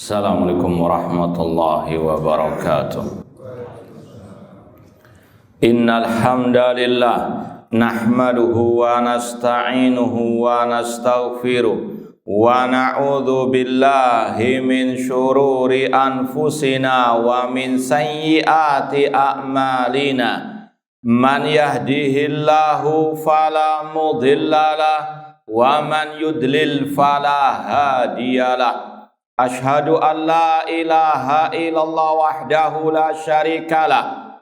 Assalamualaikum warahmatullahi wabarakatuh. Innal hamdalillah nahmaduhu wa nasta'inuhu wa nastaghfiruh wa na'udzu billahi min syururi anfusina wa min sayyiati a'malina. Man yahdihillahu fala mudhillalah wa man yudlil fala hadiyalah. Ashhadu an la ilaha illallah wahdahu la syarikalah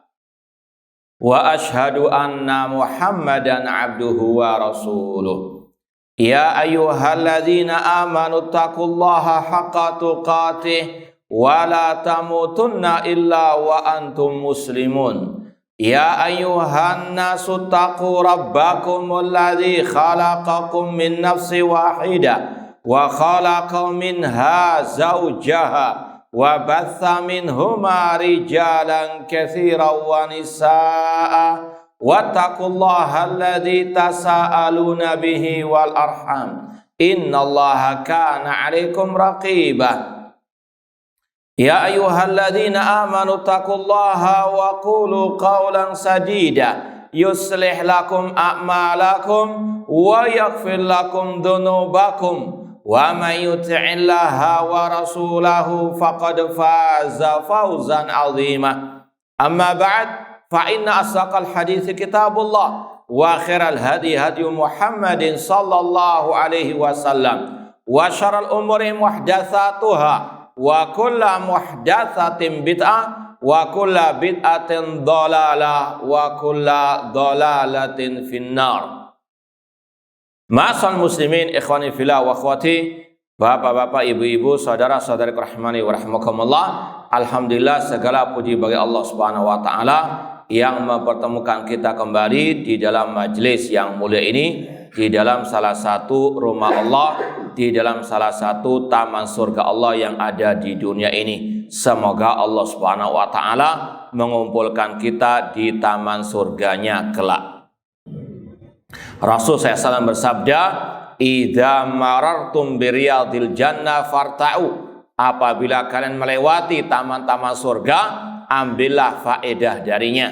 wa ashhadu anna Muhammadan abduhu wa rasuluh. Ya ayyuhalladzina amanu taqullaha haqqa tuqatih wa la tamutunna illa wa antum muslimun. Ya ayyuhan nasu taqu rabbakumul ladzi khalaqakum min nafsin wahidah wa khalaqa minha zawjaha wa batha minhuma rijalan katsiran wa nisaa wattaqullaha alladzi tasaaluna bihi wal arham innallaha kana 'alaikum raqiba. Ya ayyuhalladzina amanu taqullaha wa qulu qawlan sadida yuslih lakum a'malakum wa yaghfir lakum dhunubakum wa may yuti'illaha wa rasulahu faqad faza fawzan 'azima. Amma ba'd, fa inna asdaqal hadithi kitabullah wa khairal hadi hadi Muhammadin sallallahu alaihi wasallam wa syarrul umuri muhdatsatuha wa kullu muhdatsatin bid'ah wa kullu bid'atin dhalalah wa kullu dhalalatin finnar. Ma'asal muslimin ikhwani fillah wa akhwati, bapak-bapak, ibu-ibu, saudara-saudari rahmani wa rahmakumullah. Alhamdulillah, segala puji bagi Allah Subhanahu wa taala yang mempertemukan kita kembali di dalam majelis yang mulia ini, di dalam salah satu rumah Allah, di dalam salah satu taman surga Allah yang ada di dunia ini. Semoga Allah Subhanahu wa taala mengumpulkan kita di taman surganya kelak. Rasul SAW bersabda, "Idza marartum biriyadil jannah farta'u." Apabila kalian melewati taman-taman surga, ambillah faedah darinya.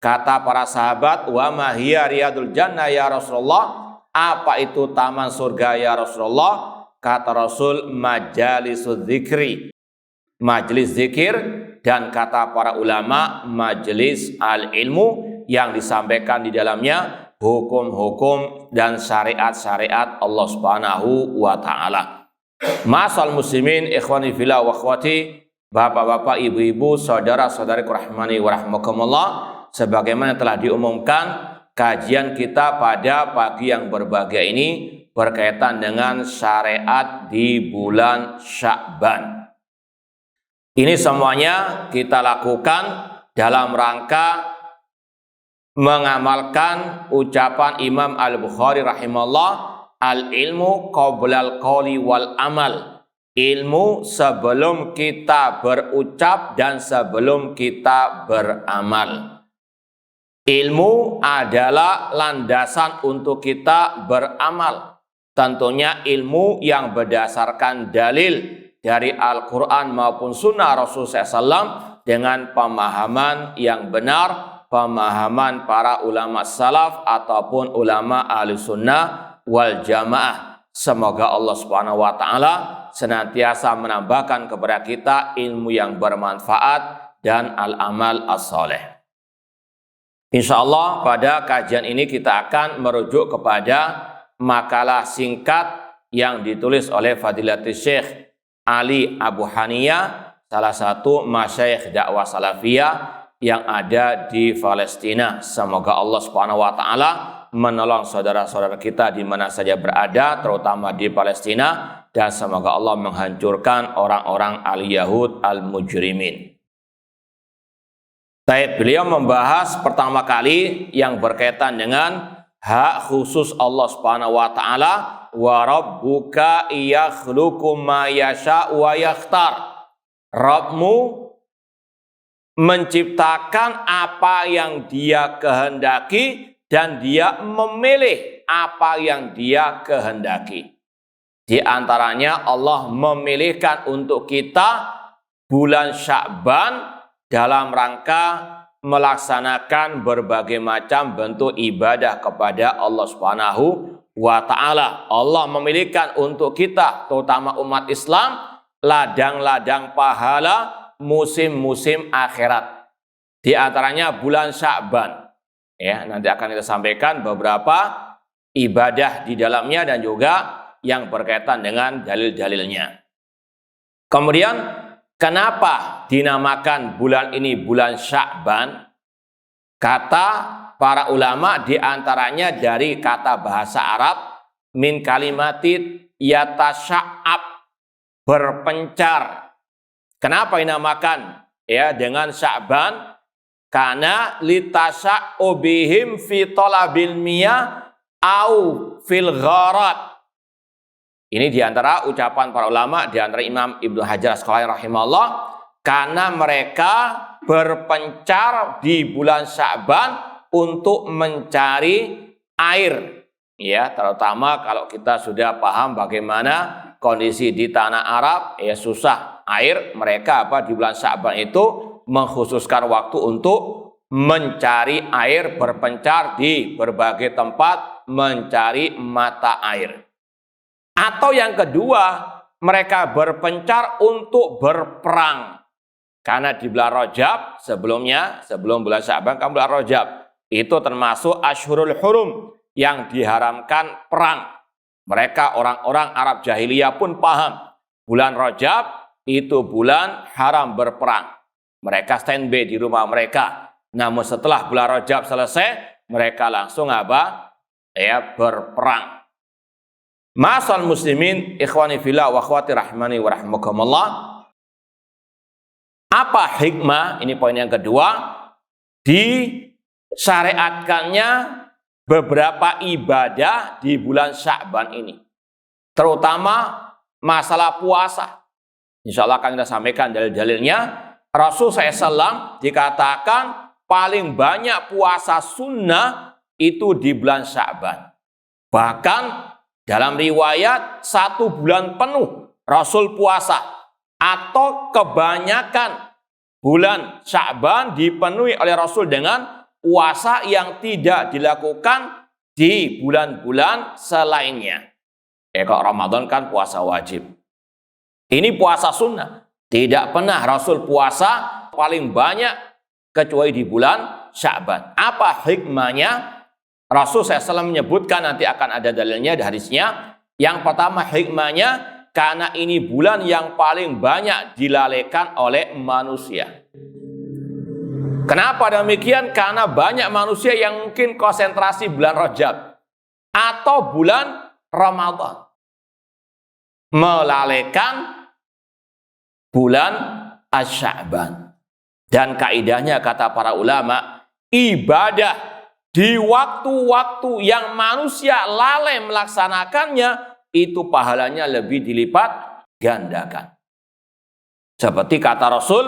Kata para sahabat, "Wa ma hiya riyadul jannah ya Rasulullah?" Apa itu taman surga ya Rasulullah? Kata Rasul, "Majalisuz dzikri." Majelis zikir, dan kata para ulama, majelis al-ilmu yang disampaikan di dalamnya hukum-hukum dan syariat-syariat Allah Subhanahu wa taala. Ma'asal muslimin ikhwani fillah wa akhwati, bapak-bapak, ibu-ibu, saudara-saudari rahmani wa rahmakumullah, sebagaimana telah diumumkan, kajian kita pada pagi yang berbahagia ini berkaitan dengan syariat di bulan Sya'ban. Ini semuanya kita lakukan dalam rangka mengamalkan ucapan Imam Al-Bukhari rahimahullah, al-ilmu qoblal qawli wal amal. Ilmu sebelum kita berucap dan sebelum kita beramal. Ilmu adalah landasan untuk kita beramal. Tentunya ilmu yang berdasarkan dalil dari Al-Quran maupun Sunnah Rasulullah SAW dengan pemahaman yang benar, pemahaman para ulama salaf ataupun ulama ahli sunnah wal jamaah. Semoga Allah Subhanahu wa taala senantiasa menambahkan kepada kita ilmu yang bermanfaat dan al-amal as-saleh. Insyaallah pada kajian ini kita akan merujuk kepada makalah singkat yang ditulis oleh Fadilatul Syekh Ali Abu Haniyah, salah satu masyayikh dakwah salafiyah yang ada di Palestina. Semoga Allah Subhanahu wa taala menolong saudara-saudara kita di mana saja berada, terutama di Palestina, dan semoga Allah menghancurkan orang-orang al-Yahud al-mujrimin. Beliau membahas pertama kali yang berkaitan dengan hak khusus Allah Subhanahu wa taala, wa rabbuka yakhluqu ma yasha wa yakhtar. Rabbmu menciptakan apa yang dia kehendaki dan dia memilih apa yang dia kehendaki. Di antaranya Allah memilihkan untuk kita bulan Sya'ban dalam rangka melaksanakan berbagai macam bentuk ibadah kepada Allah Subhanahu wa ta'ala. Allah memilihkan untuk kita, terutama umat Islam, ladang-ladang pahala musim-musim akhirat. Di antaranya bulan Sya'ban. Ya, nanti akan kita sampaikan beberapa ibadah di dalamnya dan juga yang berkaitan dengan dalil-dalilnya. Kemudian, kenapa dinamakan bulan ini bulan Sya'ban? Kata para ulama di antaranya dari kata bahasa Arab min kalimatit yatasya'ab, berpencar. Kenapa dinamakan ya dengan Sya'ban? Karena litasya'ubihim fi talabil miyah au fil gharat. Ini diantara ucapan para ulama, diantara Imam Ibnu Hajar Asqalani rahimahullah, karena mereka berpencar di bulan Sya'ban untuk mencari air. Ya, terutama kalau kita sudah paham bagaimana kondisi di tanah Arab, ya susah air. Mereka di bulan Sya'ban itu mengkhususkan waktu untuk mencari air, berpencar di berbagai tempat mencari mata air. Atau yang kedua, mereka berpencar untuk berperang. Karena di bulan Rajab sebelumnya, sebelum bulan Sya'ban kan bulan Rajab, itu termasuk Ashhurul Hurum yang diharamkan perang. Mereka orang-orang Arab jahiliyah pun paham. Bulan Rajab itu bulan haram berperang. Mereka standby di rumah mereka. Namun setelah bulan Rajab selesai, mereka langsung berperang. Ma'asal muslimin, ikhwani fillah wa akhwati rahimani wa rahimakumullah. Apa hikmah? Ini poin yang kedua. Disyariatkannya beberapa ibadah di bulan Sya'ban ini. Terutama masalah puasa. Insya Allah akan kita sampaikan dalil-dalilnya. Rasul SAW dikatakan paling banyak puasa sunnah itu di bulan Sya'ban. Bahkan dalam riwayat 1 bulan penuh Rasul puasa, atau kebanyakan bulan Sya'ban dipenuhi oleh Rasul dengan puasa yang tidak dilakukan di bulan-bulan selainnya. Kalau Ramadan kan puasa wajib. Ini puasa sunnah. Tidak pernah Rasul puasa paling banyak kecuali di bulan Sya'ban. Apa hikmahnya? Rasul SAW menyebutkan, nanti akan ada dalilnya, hadisnya. Yang pertama hikmahnya, karena ini bulan yang paling banyak dilalaikan oleh manusia. Kenapa demikian? Karena banyak manusia yang mungkin konsentrasi bulan Rajab atau bulan Ramadan, melalaikan bulan Asy-Sya'ban. Dan kaidahnya kata para ulama, ibadah di waktu-waktu yang manusia lalai melaksanakannya, itu pahalanya lebih dilipat gandakan. Seperti kata Rasul,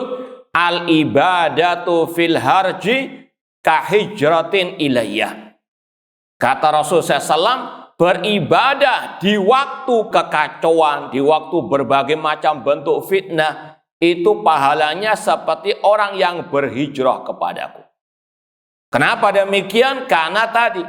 al-ibadatu fil harji kahijratin ilayyah. Kata Rasul SAW, beribadah di waktu kekacauan, di waktu berbagai macam bentuk fitnah, itu pahalanya seperti orang yang berhijrah kepadaku. Kenapa demikian? Karena tadi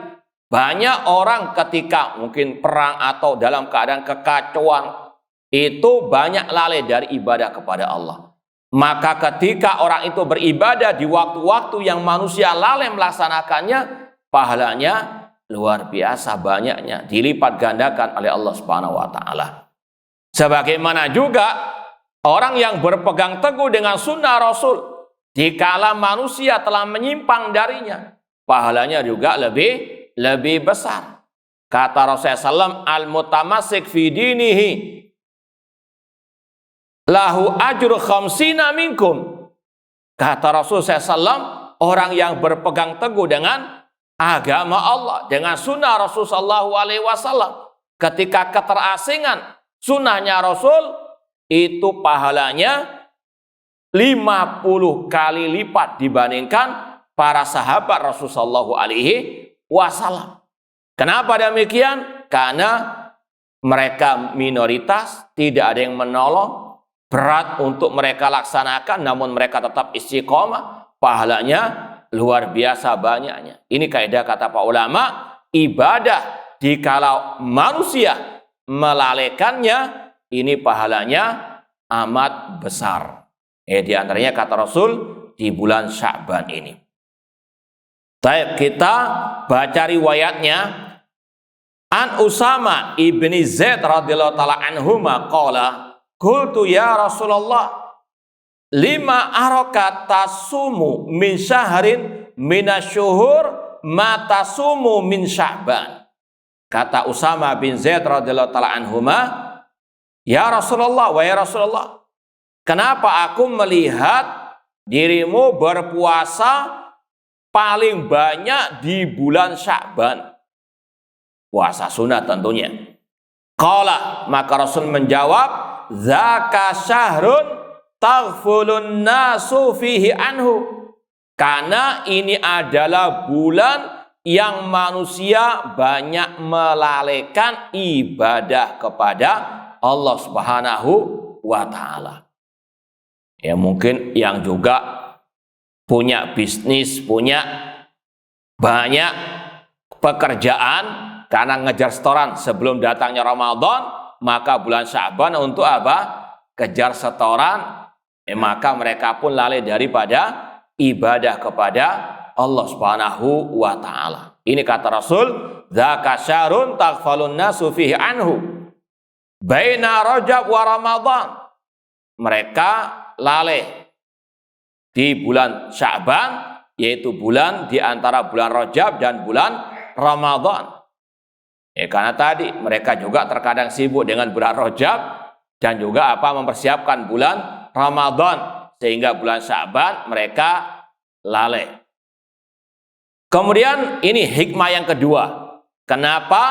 banyak orang ketika mungkin perang atau dalam keadaan kekacauan itu banyak lalai dari ibadah kepada Allah. Maka ketika orang itu beribadah di waktu-waktu yang manusia lalai melaksanakannya, pahalanya luar biasa banyaknya, dilipat gandakan oleh Allah Subhanahu wa taala. Sebagaimana juga orang yang berpegang teguh dengan sunnah Rasul, dikala manusia telah menyimpang darinya, pahalanya juga lebih besar. Kata Rasulullah SAW, al-mutamassik fi dinihi lahu ajru khamsina minkum. Kata Rasulullah SAW, orang yang berpegang teguh dengan agama Allah, dengan sunnah Rasulullah SAW, ketika keterasingan sunnahnya Rasul, itu pahalanya 50 kali lipat dibandingkan para sahabat Rasulullah SAW. Kenapa demikian? Karena mereka minoritas, tidak ada yang menolong, berat untuk mereka laksanakan, namun mereka tetap istiqomah, pahalanya luar biasa banyaknya. Ini kaidah kata para ulama, ibadah dikalau manusia melalaikannya, ini pahalanya amat besar. Di antaranya kata Rasul di bulan Sya'ban ini. Baik, kita baca riwayatnya. An Usama ibni Zaid radhiyallahu taala anhuma qala qultu ya Rasulullah lima araka tasumu min syahrin minasyuhur ma tasumu min Sya'ban. Kata Usama bin Zaid radhiyallahu taala anhuma, ya Rasulullah, wahai Rasulullah, kenapa aku melihat dirimu berpuasa paling banyak di bulan Sya'ban? Puasa sunat tentunya. Qala, maka Rasul menjawab, zaka syahrun taghfulun nasu fihi anhu. Karena ini adalah bulan yang manusia banyak melalaikan ibadah kepada Allah Subhanahu wa ta'ala. Ya mungkin yang juga punya bisnis, punya banyak pekerjaan, karena ngejar setoran sebelum datangnya Ramadan, maka bulan Sya'ban untuk apa? Kejar setoran, maka mereka pun lalai daripada ibadah kepada Allah Subhanahu wa ta'ala. Ini kata Rasul, dzaka syahrun taghfalun nasu fihi anhu baina Rajab wa Ramadan. Mereka lalai di bulan Sya'ban, yaitu bulan di antara bulan Rajab dan bulan Ramadan. Karena tadi mereka juga terkadang sibuk dengan bulan Rajab dan juga mempersiapkan bulan Ramadan, sehingga bulan Sya'ban mereka lalai. Kemudian ini hikmah yang kedua. Kenapa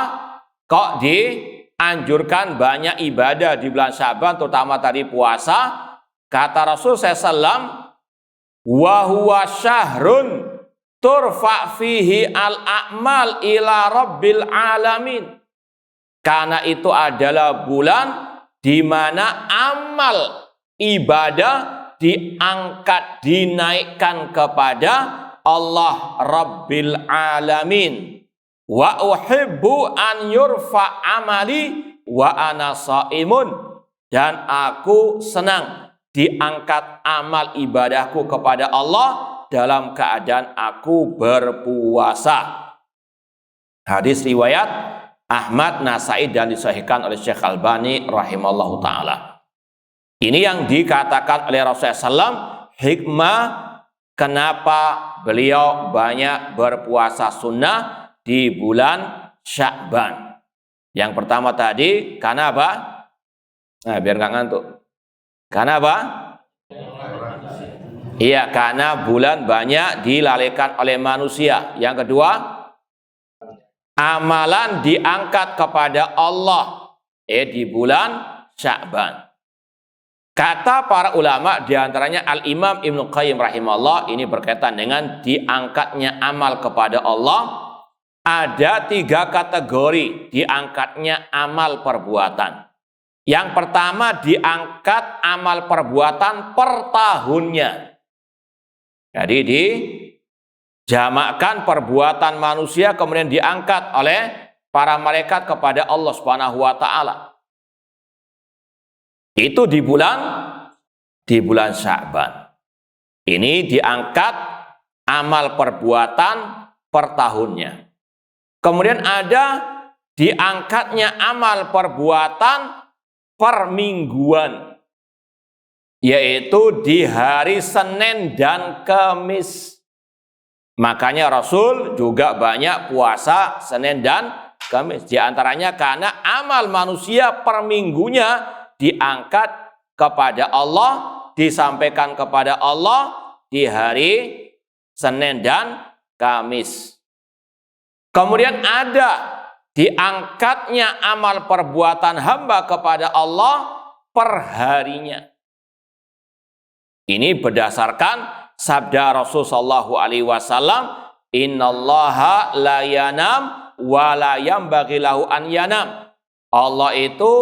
kok dianjurkan banyak ibadah di bulan Sya'ban, terutama tadi puasa? Kata Rasul SAW, wa huwa syahrun turfa fihi al-a'mal ila rabbil alamin. Karena itu adalah bulan di mana amal ibadah diangkat, dinaikkan kepada Allah Rabbil Alamin. Wa uhibbu an yurfa amali wa ana shaimun. Dan aku senang diangkat amal ibadahku kepada Allah dalam keadaan aku berpuasa. Hadis riwayat Ahmad, Nasai dan disahihkan oleh Syekh Albani rahimallahu ta'ala. Ini yang dikatakan oleh Rasulullah SAW, hikmah kenapa beliau banyak berpuasa sunnah di bulan Sya'ban. Yang pertama tadi, karena apa? Nah, biar nggak ngantuk. Karena apa? Iya, karena bulan banyak dilalaikan oleh manusia. Yang kedua, amalan diangkat kepada Allah di bulan Sya'ban. Kata para ulama, diantaranya Al-Imam Ibnu Qayyim rahimahullah, ini berkaitan dengan diangkatnya amal kepada Allah. Ada 3 kategori diangkatnya amal perbuatan. Yang pertama, diangkat amal perbuatan per tahunnya. Jadi dijamakkan perbuatan manusia kemudian diangkat oleh para malaikat kepada Allah Subhanahu wa ta'ala. Itu di bulan Sya'ban. Ini diangkat amal perbuatan per tahunnya. Kemudian ada diangkatnya amal perbuatan per mingguan, yaitu di hari Senin dan Kamis. Makanya Rasul juga banyak puasa Senin dan Kamis. Di antaranya karena amal manusia per minggunya diangkat kepada Allah, disampaikan kepada Allah di hari Senin dan Kamis. Kemudian ada diangkatnya amal perbuatan hamba kepada Allah per harinya. Ini berdasarkan sabda Rasul sallallahu alaihi wasallam, innallaha la yanam wa la yanbaghi lahu an yanam. Allah itu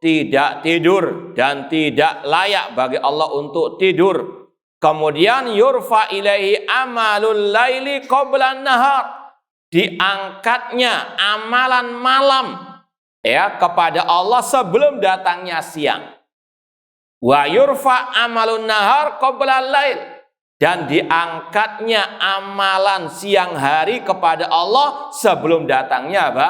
tidak tidur dan tidak layak bagi Allah untuk tidur. Kemudian yurfa ilaihi amalul laili qablan nahar. Diangkatnya amalan malam ya kepada Allah sebelum datangnya siang. Wa yurfa amalun nahar qablan lail. Dan diangkatnya amalan siang hari kepada Allah sebelum datangnya apa?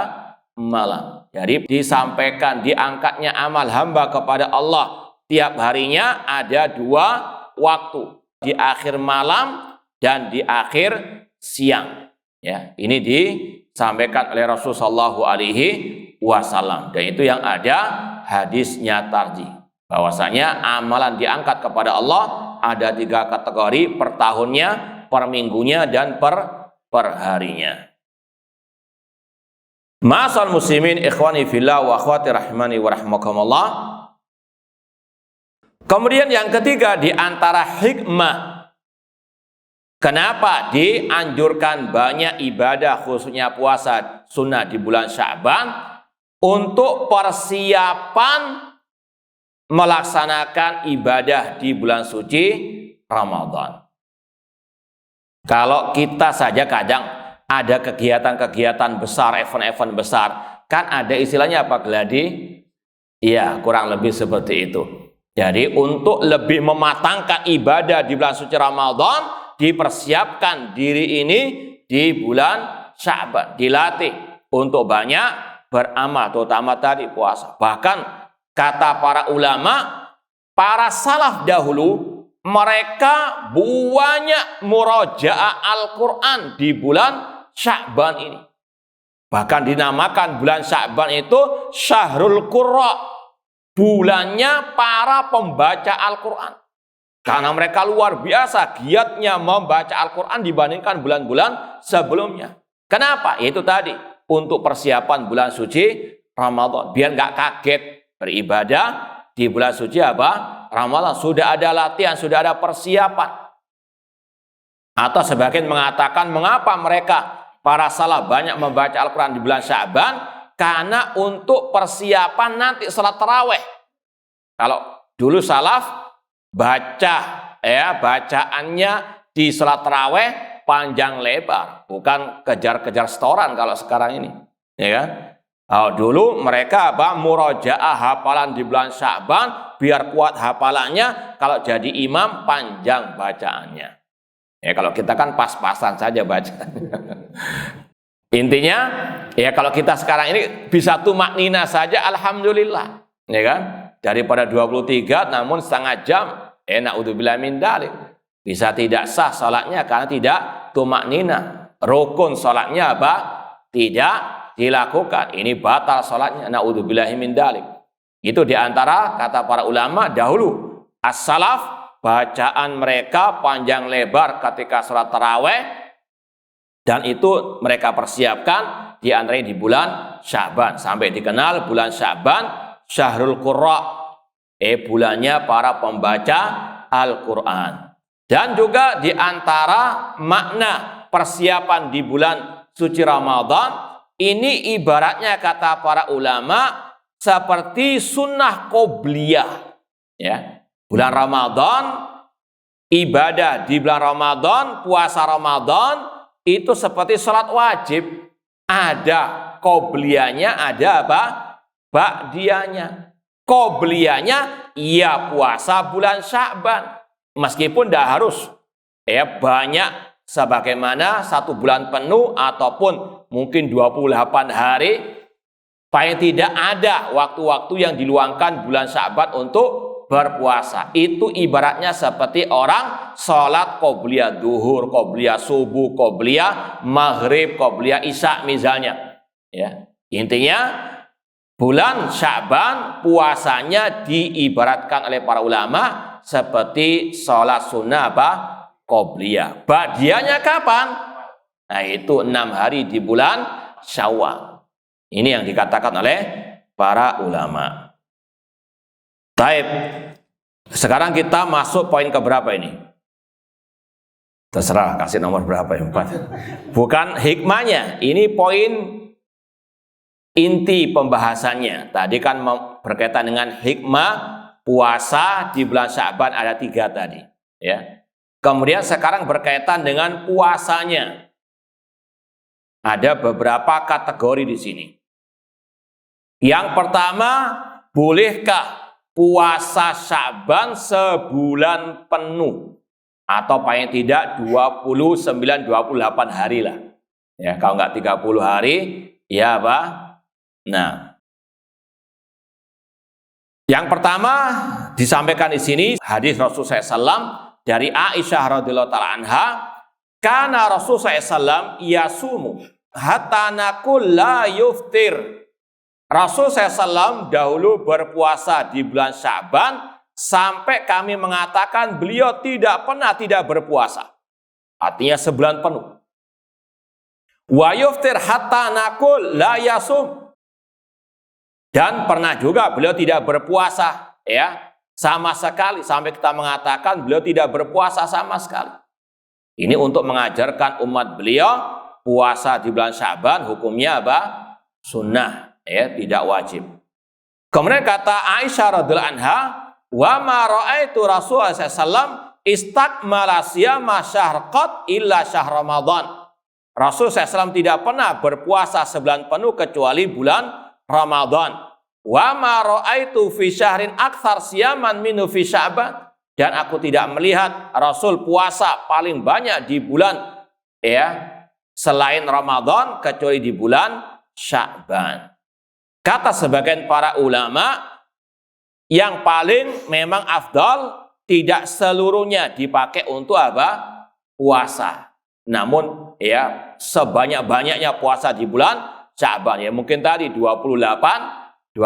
Malam. Jadi disampaikan diangkatnya amal hamba kepada Allah tiap harinya ada 2 waktu, di akhir malam dan di akhir siang. Ya, ini disampaikan oleh Rasulullah SAW dan itu yang ada hadisnya tarjih. Bahwasanya amalan diangkat kepada Allah ada 3 kategori, per tahunnya, per minggunya, dan per harinya. Ma'asal muslimin ikhwani fillah wa akhwati rahimani wa rahmakumullah. Kemudian yang ketiga, di antara hikmah kenapa dianjurkan banyak ibadah khususnya puasa sunnah di bulan Sya'ban untuk persiapan melaksanakan ibadah di bulan suci Ramadan. Kalau kita saja kadang ada kegiatan-kegiatan besar, event-event besar, kan ada istilahnya apa, gladi? Iya, kurang lebih seperti itu. Jadi untuk lebih mematangkan ibadah di bulan suci Ramadan, dipersiapkan diri ini di bulan Sya'ban, dilatih untuk banyak beramal, terutama tadi puasa. Bahkan kata para ulama, para salaf dahulu, mereka banyak murajaah Al-Quran di bulan Sya'ban ini. Bahkan dinamakan bulan Sya'ban itu Syahrul Qurra, bulannya para pembaca Al-Quran. Karena mereka luar biasa giatnya membaca Al-Quran dibandingkan bulan-bulan sebelumnya. Kenapa? Itu tadi, untuk persiapan bulan suci Ramadan. Biar nggak kaget beribadah di bulan suci apa? Ramadan. Sudah ada latihan, sudah ada persiapan. Atau sebagian mengatakan mengapa mereka para salaf banyak membaca Al-Quran di bulan Sya'ban? Karena untuk persiapan nanti salat tarawih. Kalau dulu salaf baca ya bacaannya di salat tarawih panjang lebar, bukan kejar-kejar setoran kalau sekarang ini, ya kan? Dulu mereka murojaah hafalan di bulan Sya'ban biar kuat hafalannya, kalau jadi imam panjang bacaannya. Ya kalau kita kan pas-pasan saja baca. Intinya ya kalau kita sekarang ini bisa tumak nina saja alhamdulillah, ya kan? Daripada 23 namun setengah jam, na'udzubillah min dzalik. Bisa tidak sah salatnya karena tidak tumak nina. Rukun salatnya apa? Tidak dilakukan. Ini batal salatnya, na'udzubillahi min dzalik. Itu diantara kata para ulama dahulu. As-salaf, bacaan mereka panjang lebar ketika salat tarawih, dan itu mereka persiapkan diantaranya di bulan Sya'ban, sampai dikenal bulan Sya'ban Syahrul Qurra, bulannya para pembaca Al-Quran. Dan juga diantara makna persiapan di bulan suci Ramadan ini ibaratnya kata para ulama seperti sunnah qobliyah, ya. Bulan Ramadan, ibadah di bulan Ramadan, puasa Ramadan itu seperti sholat wajib, ada qobliyahnya, ada apa? Ba'diyahnya. Qobliyahnya ya puasa bulan Sya'ban, meskipun tidak harus ya banyak sebagaimana 1 bulan penuh ataupun mungkin 28 hari, paling tidak ada waktu-waktu yang diluangkan bulan Sya'ban untuk berpuasa. Itu ibaratnya seperti orang sholat qobliyah duhur, qobliyah subuh, qobliyah maghrib, qobliyah isya misalnya, ya. Intinya bulan Sya'ban puasanya diibaratkan oleh para ulama seperti sholat sunnah apa? Qobliyah. Ba'diyahnya kapan? Nah itu 6 hari di bulan Syawal. Ini yang dikatakan oleh para ulama. Taib. Sekarang kita masuk poin keberapa ini? Terserah kasih nomor berapa ya, 4. Bukan hikmahnya, ini poin inti pembahasannya. Tadi kan berkaitan dengan hikmah puasa di bulan Sya'ban ada 3 tadi. Ya. Kemudian sekarang berkaitan dengan puasanya. Ada beberapa kategori di sini. Yang pertama, bolehkah puasa Sya'ban sebulan penuh? Atau paling tidak 29-28 hari lah. Ya, kalau nggak 30 hari, ya apa? Nah, yang pertama disampaikan di sini hadis Rasulullah SAW dari Aisyah radhiyallahu taala anha, kana Rasulullah SAW yasumu hatta naqul la yuftir. Rasul SAW dahulu berpuasa di bulan Sya'ban sampai kami mengatakan beliau tidak pernah tidak berpuasa. Artinya sebulan penuh. Wa yuftir hatta naqul la yasum. Dan pernah juga beliau tidak berpuasa, ya, sama sekali sampai kita mengatakan beliau tidak berpuasa sama sekali. Ini untuk mengajarkan umat beliau puasa di bulan Sya'ban hukumnya apa? Sunnah, ya, tidak wajib. Kemudian kata Aisyah radhiyallahu anha, wa ma ra'aitu Rasulullah SAW istakmala siyama syahr qat illa syahr Ramadan. Rasul SAW tidak pernah berpuasa sebulan penuh kecuali bulan Ramadan. Wa ma ra'aitu fi syahrin aktsar siyaman minhu fi Sya'ban. Dan aku tidak melihat Rasul puasa paling banyak di bulan, ya, selain Ramadan kecuali di bulan Sya'ban. Kata sebagian para ulama, yang paling memang afdal tidak seluruhnya dipakai untuk apa? Puasa. Namun ya sebanyak-banyaknya puasa di bulan Sya'ban, ya mungkin tadi 28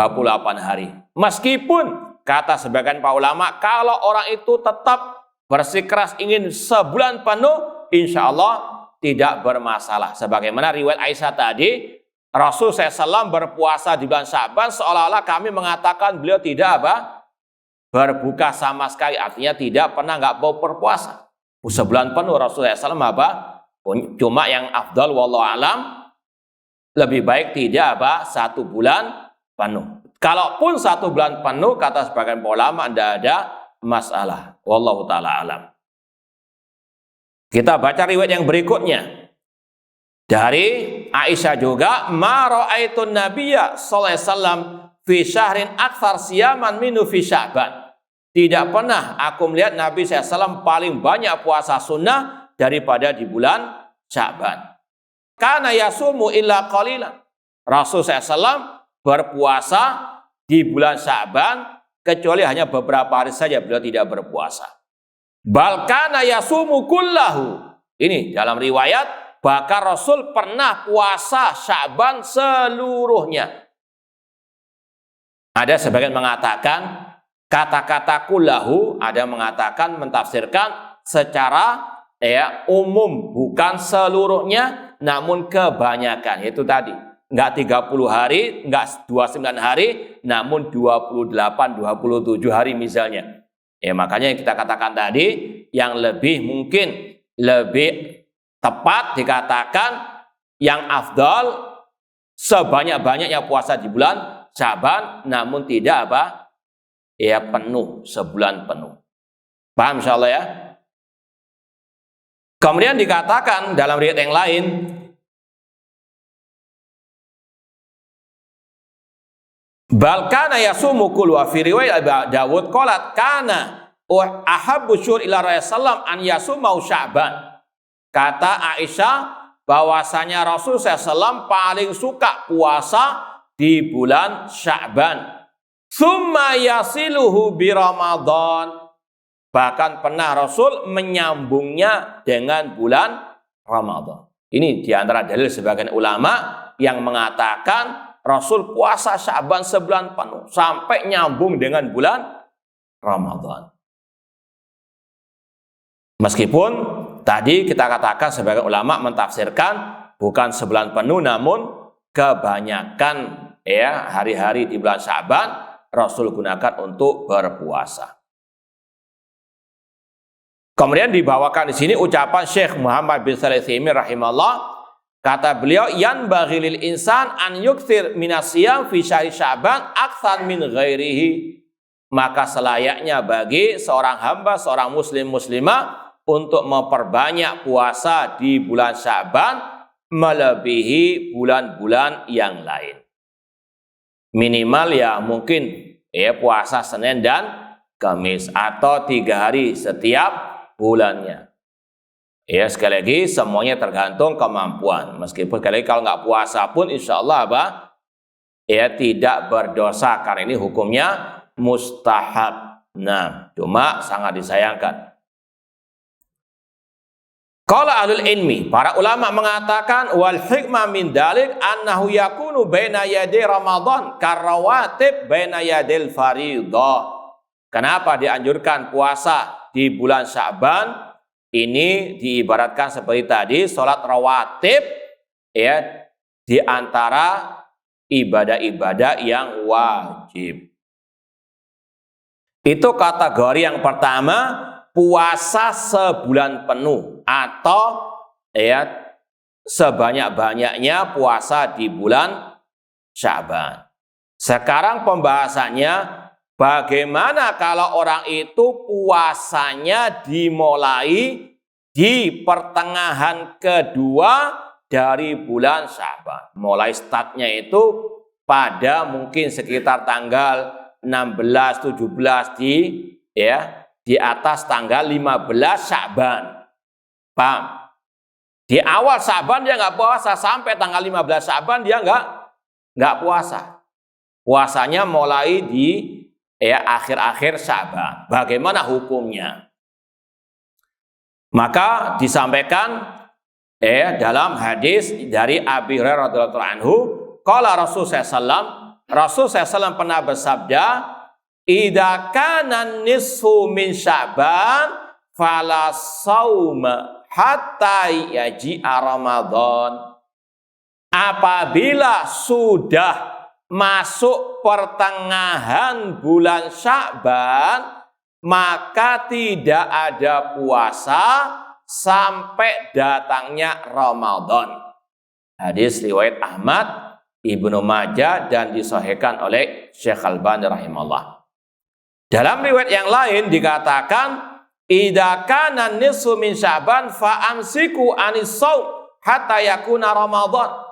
hari. Meskipun kata sebagian para ulama, kalau orang itu tetap bersikeras ingin sebulan penuh, insya Allah tidak bermasalah. Sebagaimana riwayat Aisyah tadi, Rasul SAW berpuasa di bulan Sya'ban seolah-olah kami mengatakan beliau tidak apa? Berbuka sama sekali. Artinya tidak pernah nggak mau berpuasa. Sebulan penuh Rasul SAW apa? Cuma yang afdal wallahu alam, lebih baik tidak apa? 1 bulan penuh. Kalaupun 1 bulan penuh, kata sebagian ulama tidak ada masalah. Wallahu ta'ala alam. Kita baca riwayat yang berikutnya. Dari Aisyah juga, ma ra'aitun nabiyya sallallahu alaihi wasallam fi syahrin aktsar siyaman minhu fi Sya'ban. Tidak pernah aku melihat Nabi SAW paling banyak puasa sunnah daripada di bulan Sya'ban. Kana yasumu illa qalilan. Rasul SAW berpuasa di bulan Sya'ban kecuali hanya beberapa hari saja beliau tidak berpuasa. Bal kana yasumu kullahu. Ini dalam riwayat, bahkan Rasul pernah puasa Sya'ban seluruhnya. Ada sebagian mengatakan kata-kata kullahu, ada mengatakan mentafsirkan secara ya umum, bukan seluruhnya, namun kebanyakan. Itu tadi, enggak 30 hari, enggak 29 hari, namun 28, 27 hari misalnya. Ya makanya yang kita katakan tadi, yang lebih mungkin lebih tepat dikatakan yang afdal sebanyak-banyaknya puasa di bulan Sya'ban, namun tidak apa? Ya penuh, sebulan penuh. Paham insyaallah ya? Kemudian dikatakan dalam riwayat yang lain, bal kana yasumu kullu, fi riwayat Dawud qalat kana ahabbu syuhur ila Rasulullah an yasumau Sya'ban. Kata Aisyah bahwasanya Rasul SAW paling suka puasa di bulan Sya'ban. Summa yasiluhu bi Ramadan. Bahkan pernah Rasul menyambungnya dengan bulan Ramadan. Ini diantara dalil sebagian ulama yang mengatakan Rasul puasa Sya'ban sebulan penuh sampai nyambung dengan bulan Ramadan. Meskipun tadi kita katakan sebagian ulama mentafsirkan bukan sebulan penuh, namun kebanyakan ya hari-hari di bulan Sya'ban Rasul gunakan untuk berpuasa. Kemudian dibawakan di sini ucapan Syekh Muhammad bin Shalih Al-Utsaimin rahimahullah, Kata beliau, yanbaghi lil insan an yukthir minasyam fi syahri Sya'ban akthar min ghairihi. Maka selayaknya bagi seorang hamba, seorang muslim muslimah untuk memperbanyak puasa di bulan Sya'ban melebihi bulan-bulan yang lain. Minimal ya mungkin ya puasa Senin dan Kamis atau 3 hari setiap bulannya. Ya, sekali lagi semuanya tergantung kemampuan. Meskipun sekali lagi kalau nggak puasa pun insya Allah apa? Ya tidak berdosa karena ini hukumnya mustahab. Nah, cuma sangat disayangkan. Qala ahlul ilmi, para ulama mengatakan wal hikmah min dalik annahu yakunu baina yaday Ramadan karawatib baina yadil fariidhah. Kenapa dianjurkan puasa di bulan Sya'ban? Ini diibaratkan seperti tadi, sholat rawatib ya di antara ibadah-ibadah yang wajib. Itu kategori yang pertama, puasa sebulan penuh atau ya sebanyak-banyaknya puasa di bulan Sya'ban. Sekarang pembahasannya, bagaimana kalau orang itu puasanya dimulai di pertengahan kedua dari bulan Sya'ban. Mulai startnya itu pada mungkin sekitar tanggal 16, 17 di atas tanggal 15 Sya'ban. Paham? Di awal Sya'ban dia nggak puasa, sampai tanggal 15 Sya'ban dia nggak puasa. Puasanya mulai di akhir-akhir Sya'ban. Bagaimana hukumnya? Maka disampaikan dalam hadis dari Abi Hurairah radhiyallahu anhu, qala Rasulullah SAW pernah bersabda, idza kana nisfu min Sya'ban fala shauma hatta yaji'a Ramadan. Apabila sudah masuk pertengahan bulan Sya'ban, maka tidak ada puasa sampai datangnya Ramadan. Hadis riwayat Ahmad, Ibnu Majah dan disahihkan oleh Syekh Albani rahimahullah. Dalam riwayat yang lain dikatakan, idza kana nisfu min Sya'ban fa amsiku anis shaum hatta yakuna Ramadan.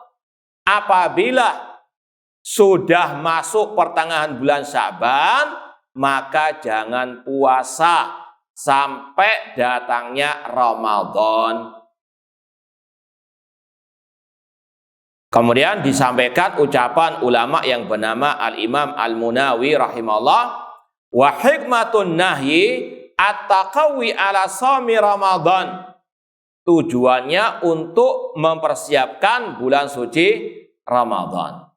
Apabila sudah masuk pertengahan bulan Sya'ban, maka jangan puasa sampai datangnya Ramadan. Kemudian disampaikan ucapan ulama yang bernama Al-Imam Al-Munawi rahimahullah, wa hikmatun nahyi at-taqawi ala shaumi Ramadan. Tujuannya untuk mempersiapkan bulan suci Ramadan.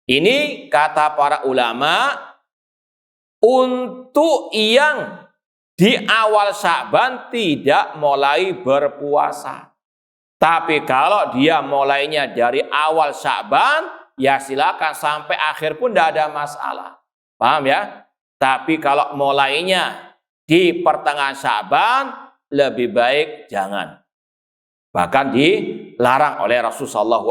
Ini kata para ulama untuk yang di awal Sya'ban tidak mulai berpuasa. Tapi kalau dia mulainya dari awal Sya'ban, ya silakan sampai akhir pun tidak ada masalah. Paham ya? Tapi kalau mulainya di pertengahan Sya'ban, lebih baik jangan. Bahkan dilarang oleh Rasulullah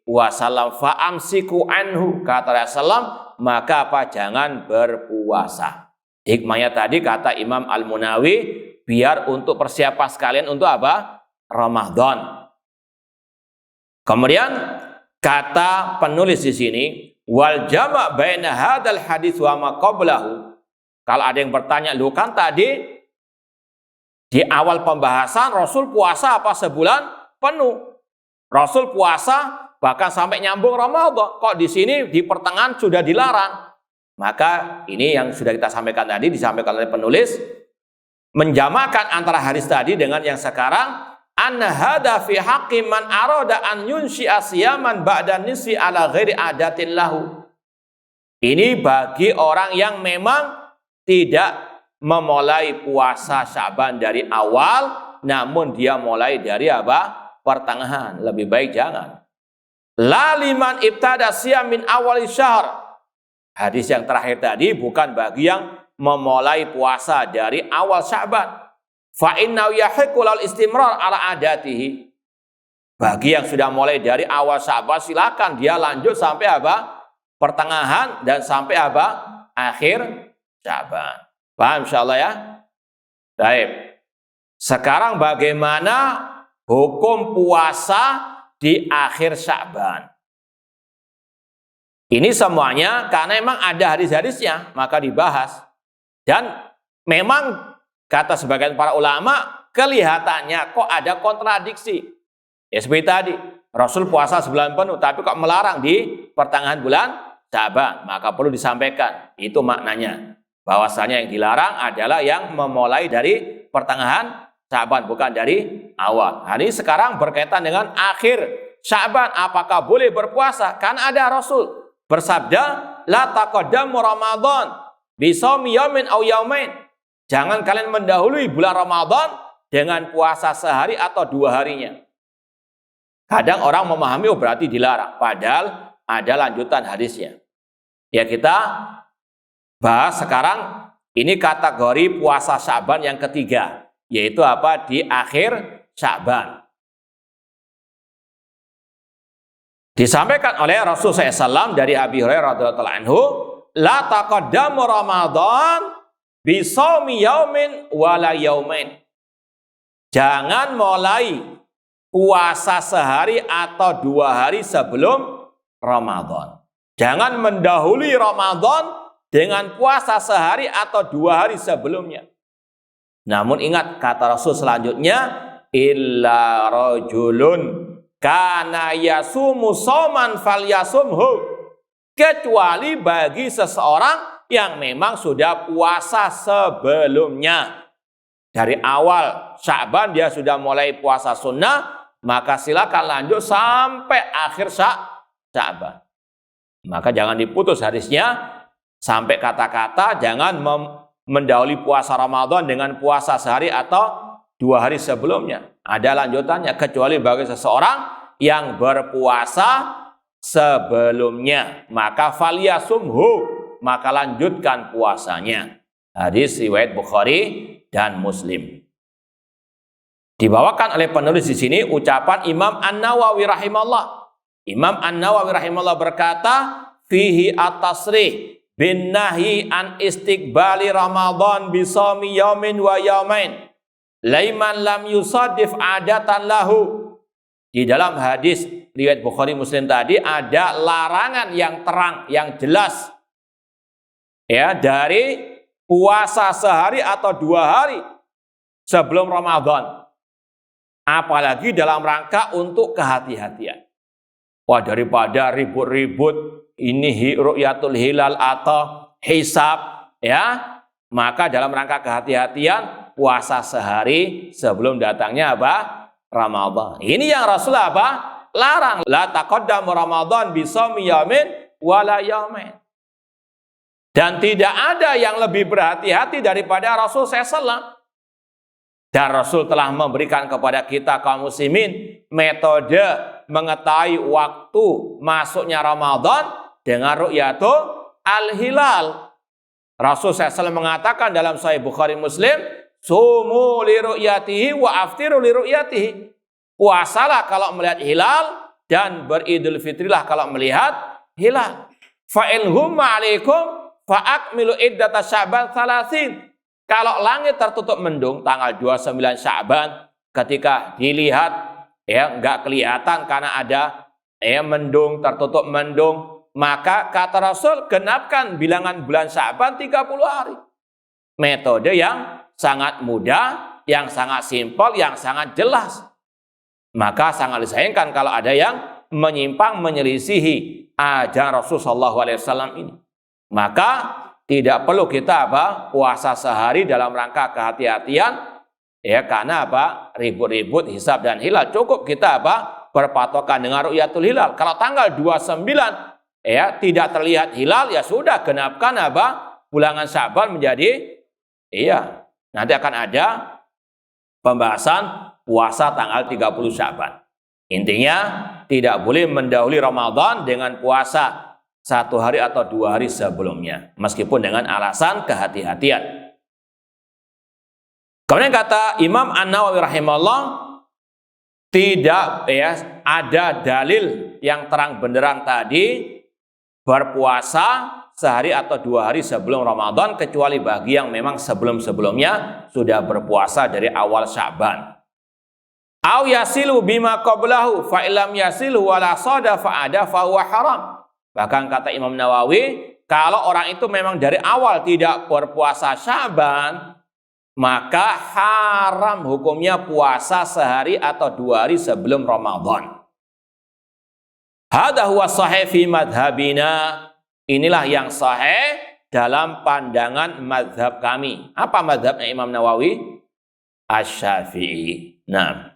SAW, fa'amsiku anhu, kata Rasulullah, maka apa? Jangan berpuasa. Hikmahnya tadi kata Imam Al-Munawi, biar untuk persiapan sekalian untuk apa? Ramadan. Kemudian kata penulis di sini, wal jama' baina hadzal hadits wa ma qablahu. Kalau ada yang bertanya, lu kan tadi di awal pembahasan Rasul puasa apa sebulan penuh? Rasul puasa bahkan sampai nyambung Ramadan. Kok di sini di pertengahan sudah dilarang? Maka ini yang sudah kita sampaikan tadi, disampaikan oleh penulis, menjamakan antara hadis tadi dengan yang sekarang, anna hadza fi haqqi man arada an yunshi'a siyaman ba'da nisfi ala ghairi adatin lahu. Ini bagi orang yang memang tidak memulai puasa Sya'ban dari awal, namun dia mulai dari apa? Pertengahan. Lebih baik jangan. La liman ibtada siyam min awal syahr. Hadis yang terakhir tadi bukan bagi yang memulai puasa dari awal Sya'ban. Fa innahu yahiqqu lal istimrar ala adatihi. Bagi yang sudah mulai dari awal Sya'ban, silakan dia lanjut sampai apa? Pertengahan dan sampai apa? Akhir Sya'ban. Paham insyaallah ya? Baik. Sekarang bagaimana hukum puasa di akhir Sya'ban? Ini semuanya karena memang ada hadis-hadisnya, maka dibahas. Dan memang kata sebagian para ulama, kelihatannya kok ada kontradiksi. Ya seperti tadi, Rasul puasa sebulan penuh, tapi kok melarang di pertengahan bulan Sya'ban, maka perlu disampaikan. Itu maknanya. Bahwasanya yang dilarang adalah yang memulai dari pertengahan Sya'ban, bukan dari awal. Hari sekarang berkaitan dengan akhir Sya'ban, apakah boleh berpuasa? Karena ada Rasul bersabda, la taqaddamu Ramadan bisawmi yaumin aw yaumain. Jangan kalian mendahului bulan Ramadan dengan puasa sehari atau 2 harinya. Kadang orang memahami berarti dilarang, padahal ada lanjutan hadisnya. Ya kita bahas sekarang ini kategori puasa Sya'ban yang ketiga, yaitu apa? Di akhir Sya'ban. Disampaikan oleh Rasulullah SAW dari Abi Hurairah radhiyallahu anhu, la taqaddamu Ramadan bisawmi yaumin wala yaumain. Jangan mulai puasa sehari atau 2 hari sebelum Ramadan. Jangan mendahului Ramadan dengan puasa sehari atau 2 hari sebelumnya. Namun ingat kata Rasul selanjutnya, illa rajulun kana yasumu shauman falyasumhu. Kecuali bagi seseorang yang memang sudah puasa sebelumnya. Dari awal Sya'ban dia sudah mulai puasa sunnah, maka silakan lanjut sampai akhir Sya'ban. Maka jangan diputus hadisnya sampai kata-kata jangan mendahului puasa Ramadan dengan puasa sehari atau 2 hari sebelumnya. Ada lanjutannya, kecuali bagi seseorang yang berpuasa sebelumnya, maka falyasumhu, maka lanjutkan puasanya. Hadis riwayat Bukhari dan Muslim. Dibawakan oleh penulis di sini ucapan Imam An-Nawawi rahimahullah. Imam An-Nawawi rahimahullah berkata, fihi at-tasrih bin nahi an istiqbali Ramadan bisawmi yaumin wa yaumain laiman lam yusadif adatan lahu. Di dalam hadis riwayat Bukhari Muslim tadi ada larangan yang terang, yang jelas, ya, dari puasa sehari atau 2 hari sebelum Ramadan, apalagi dalam rangka untuk kehati-hatian. Wah, daripada ribut-ribut ini ru'yatul hilal atau hisab, ya, maka dalam rangka kehati-hatian puasa sehari sebelum datangnya apa? Ramadan. Ini yang Rasulullah apa? Larang. La taqaddamu Ramadan bisawmi yaumin wala yaumain. Dan tidak ada yang lebih berhati-hati daripada Rasul SAW. Dan Rasul telah memberikan kepada kita kaum muslimin metode mengetahui waktu masuknya Ramadan dengan ru'yatul al-hilal. Rasul SAW mengatakan dalam Sahih Bukhari Muslim, sumu li ru'yatihi wa aftiru li ru'yatihi. Puasalah kalau melihat hilal dan beridul fitrilah kalau melihat hilal. Fa in humma 'alaikum fa'akmilu iddata Sya'ban 30. Kalau langit tertutup mendung tanggal 29 Sya'ban, ketika dilihat ya enggak kelihatan karena ada mendung, tertutup mendung, maka kata Rasul genapkan bilangan bulan Sya'ban 30 hari. Metode yang sangat mudah, yang sangat simpel, yang sangat jelas. Maka sangat disayangkan kalau ada yang menyimpang menyelisihi ajaran Rasulullah SAW ini. Maka tidak perlu kita puasa sehari dalam rangka kehati-hatian, ya, karena ribut-ribut hisab dan hilal. Cukup kita berpatokan dengan ru'yatul hilal. Kalau tanggal 29 ya tidak terlihat hilal, ya sudah genapkan bulangan Sya'ban menjadi nanti akan ada pembahasan puasa tanggal 30 Sya'ban. Intinya tidak boleh mendahului Ramadan dengan puasa 1 hari atau 2 hari sebelumnya, meskipun dengan alasan kehati-hatian. Kemudian kata Imam An-Nawawi rahimahullah, tidak ada dalil yang terang benderang tadi berpuasa sehari atau 2 hari sebelum Ramadan, kecuali bagi yang memang sebelum-sebelumnya sudah berpuasa dari awal Sya'ban. Au yasilu bima qablahu fa illam yasilu wala sada fa ada fa huwa haram. Bahkan kata Imam Nawawi, kalau orang itu memang dari awal tidak berpuasa Sya'ban, maka haram hukumnya puasa sehari atau 2 hari sebelum Ramadan. Hadza huwa sahih fi madhabina. Inilah yang sahih dalam pandangan mazhab kami. Apa mazhabnya Imam Nawawi? Asy-Syafi'i. Nah,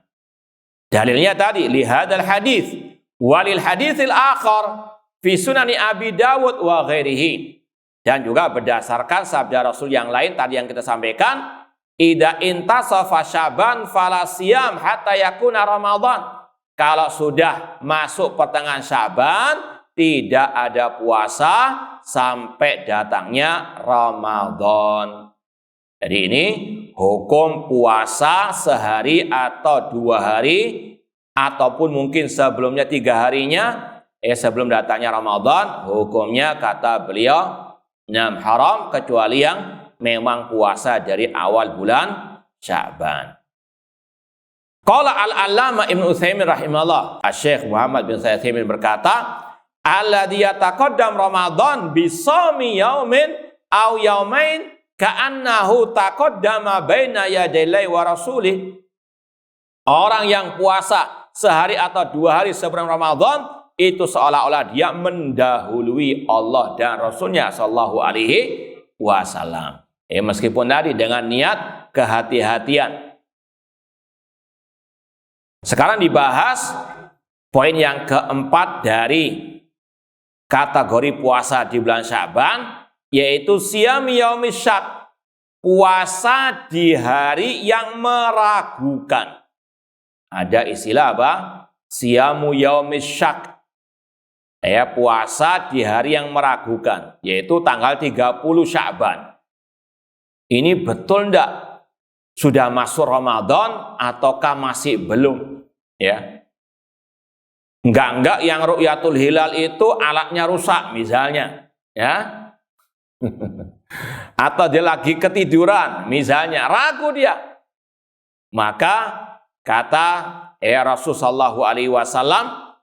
dalilnya tadi lihadal hadis walil haditsil akhar fi sunani Abi Dawud wa ghairihi. Dan juga berdasarkan sabda Rasul yang lain tadi yang kita sampaikan, idza intasafa Sya'ban fala siyam hatta yakuna Ramadan. Kalau sudah masuk pertengahan Sya'ban, tidak ada puasa sampai datangnya Ramadan. Jadi ini hukum puasa sehari atau 2 hari, ataupun mungkin sebelumnya 3 harinya, sebelum datangnya Ramadan, hukumnya kata beliau haram, kecuali yang memang puasa dari awal bulan Sya'ban. Qala al-Allamah Ibnu Utsaimin rahimahullah, Syekh Muhammad bin Utsaimin berkata, alladzi yataqaddam Ramadan bi shaumi yaumin aw yaumain ka'annahu taqaddama baina yadayi wa rasulih. Orang yang puasa sehari atau 2 hari sebelum Ramadan itu seolah-olah dia mendahului Allah dan Rasulnya sallallahu alaihi wasallam. Meskipun tadi dengan niat kehati-hatian. Sekarang dibahas poin yang keempat dari kategori puasa di bulan Sya'ban, yaitu siyam yaumis syak, puasa di hari yang meragukan. Ada istilah apa? Siyamu yaumis syak, puasa di hari yang meragukan, yaitu tanggal 30 Sya'ban. Ini betul enggak? Sudah masuk Ramadan ataukah masih belum? Enggak yang ru'yatul hilal itu alatnya rusak misalnya, atau dia lagi ketiduran misalnya, ragu dia. Maka kata Rasulullah sallallahu alaihi wasallam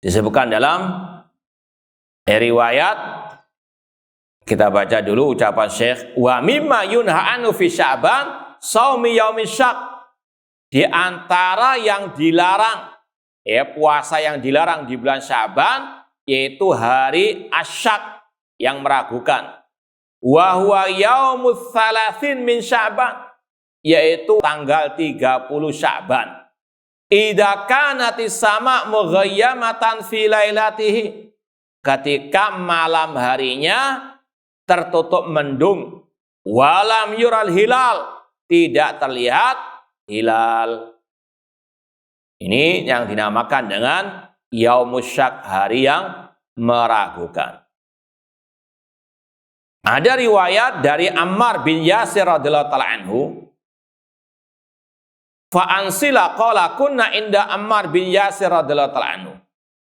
disebutkan dalam riwayat, kita baca dulu ucapan Syekh, wa mimma yunha anu fi Sya'ban shaumi yaumis syak. Di antara yang dilarang, puasa yang dilarang di bulan Sya'ban, yaitu hari asyak yang meragukan. Wa huwa yaumuz tsalatsin min Sya'ban, yaitu tanggal 30 Sya'ban. Idza kanatis sama mughayyamatan fi lailatihi, ketika malam harinya tertutup mendung, walam yural hilal, tidak terlihat hilal. Ini yang dinamakan dengan yaumus syak, hari yang meragukan. Ada riwayat dari Ammar bin Yasir radhiyallahu ta'ala anhu, fa ansila qala kunna inda Ammar bin Yasir radhiyallahu ta'ala anhu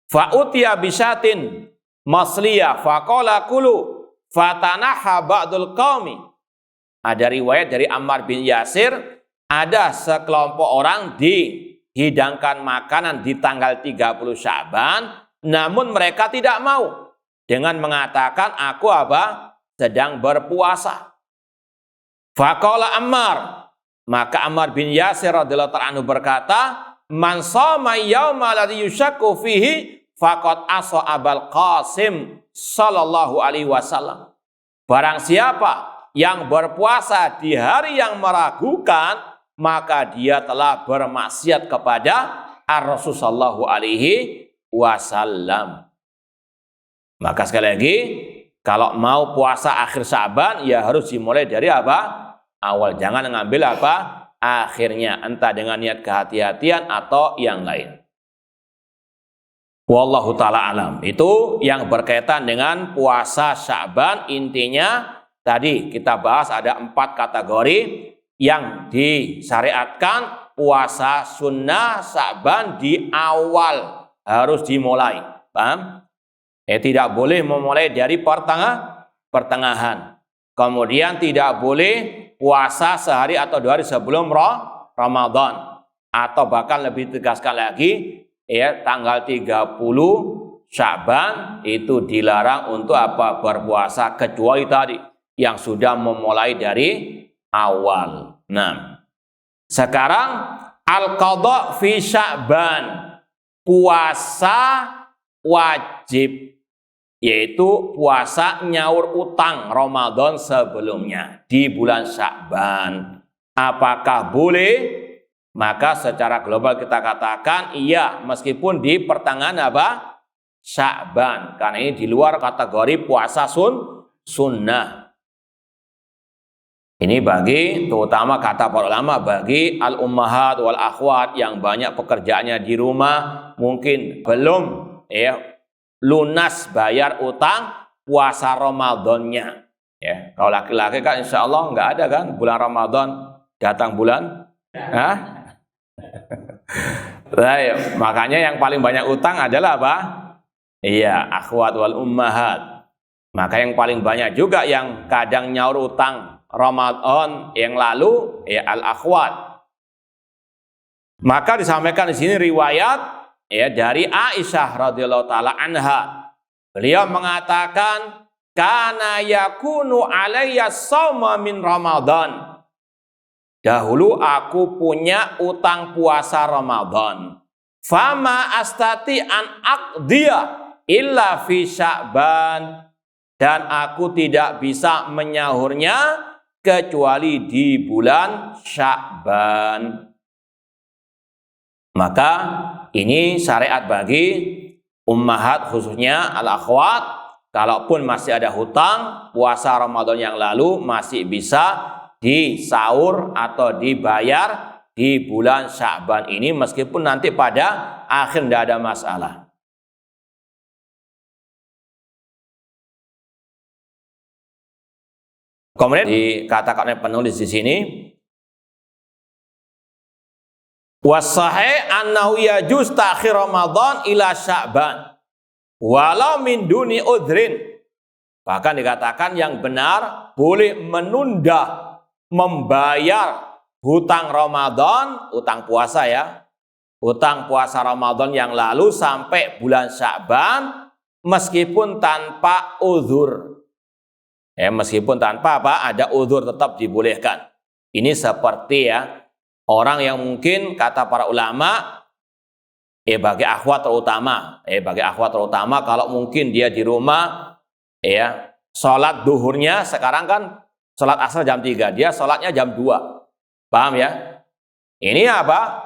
fa utiya bisyatin masliyah fa qala kulu fatanaha ba'dul qaumi. Ada riwayat dari Ammar bin Yasir, ada sekelompok orang dihidangkan makanan di tanggal 30 Sya'ban, namun mereka tidak mau, dengan mengatakan aku sedang berpuasa. Faqala Ammar, maka Ammar bin Yasir radhiyallahu ta'ala anhu berkata, man shoma yauma alladzi yusyakku fihi faqad asa Abul Qasim sallallahu alaihi wasallam. Barang siapa yang berpuasa di hari yang meragukan, maka dia telah bermaksiat kepada Ar-Rasul sallallahu alaihi wasallam. Maka sekali lagi, kalau mau puasa akhir Sya'ban, ya harus dimulai dari awal. Jangan ngambil akhirnya, entah dengan niat kehati-hatian atau yang lain. Wallahu ta'ala alam. Itu yang berkaitan dengan puasa Sya'ban. Intinya tadi kita bahas ada 4 kategori yang disyariatkan puasa sunnah Sya'ban di awal harus dimulai. Paham? Tidak boleh memulai dari pertengahan. Kemudian tidak boleh puasa sehari atau 2 hari sebelum Ramadan. Atau bahkan lebih tegaskan lagi, tanggal 30 Sya'ban itu dilarang untuk apa? Berpuasa, kecuali tadi yang sudah memulai dari awal. Nah, sekarang al-qadha fi Sya'ban, puasa wajib, yaitu puasa nyaur utang Ramadan sebelumnya di bulan Sya'ban. Apakah boleh? Maka secara global kita katakan iya, meskipun di pertengahan apa? Sya'ban, karena ini di luar kategori puasa sunnah. Ini bagi, terutama kata para ulama, bagi al-ummahat wal akhwat yang banyak pekerjaannya di rumah, mungkin belum lunas bayar utang puasa Ramadannya. Kalau laki-laki kan insya Allah nggak ada kan bulan Ramadan, datang bulan. Makanya yang paling banyak utang adalah apa? Iya, akhwat wal ummahat. Maka yang paling banyak juga yang kadang nyaur utang Ramadan yang lalu, al-akhwat. Maka disampaikan di sini riwayat dari Aisyah radhiyallahu taala anha. Beliau mengatakan, kana yakunu alayya shauma min Ramadan. Dahulu aku punya utang puasa Ramadan. Fama astati an aqdiya illa fi Sya'ban. Dan aku tidak bisa menyahurnya kecuali di bulan Sya'ban. Maka ini syariat bagi ummahat khususnya al-akhwat. Kalaupun masih ada hutang puasa Ramadan yang lalu masih bisa disaur atau dibayar di bulan Sya'ban ini, meskipun nanti pada akhir tidak ada masalah. Kemudian dikatakan oleh penulis di sini, was-sahih annahu yajuz ta'khir Ramadan ila Sya'ban walau min duni udhrin. Bahkan dikatakan yang benar boleh menunda membayar hutang Ramadan, utang puasa hutang puasa Ramadan yang lalu sampai bulan Sya'ban meskipun tanpa uzur. Meskipun tanpa ada uzur tetap dibolehkan. Ini seperti orang yang mungkin kata para ulama, bagi akhwat terutama kalau mungkin dia di rumah sholat duhurnya sekarang kan sholat asar jam 3, dia sholatnya jam 2. Paham ya? Ini apa?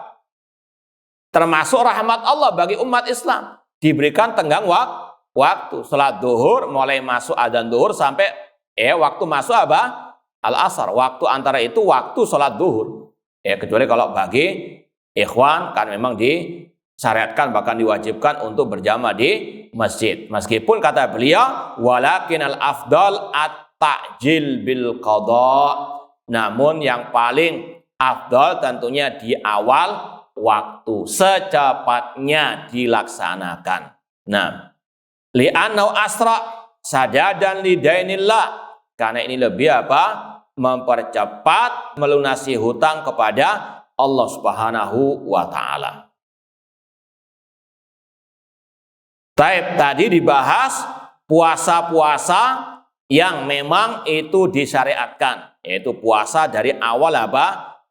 Termasuk rahmat Allah bagi umat Islam. Diberikan tenggang waktu. Sholat duhur, mulai masuk adzan duhur sampai waktu masuk apa? Al-asar. Waktu antara itu waktu sholat duhur. Kecuali kalau bagi ikhwan kan memang disyariatkan, bahkan diwajibkan untuk berjamaah di masjid. Meskipun kata beliau, walakin al-afdal at-ta'jil bil qadha. Namun yang paling afdal tentunya di awal waktu, secepatnya dilaksanakan. Nah, li'annau asra sadadan lidainillah. Karena ini lebih mempercepat melunasi hutang kepada Allah Subhanahu wa taala. Tadi dibahas puasa-puasa yang memang itu disyariatkan, yaitu puasa dari awal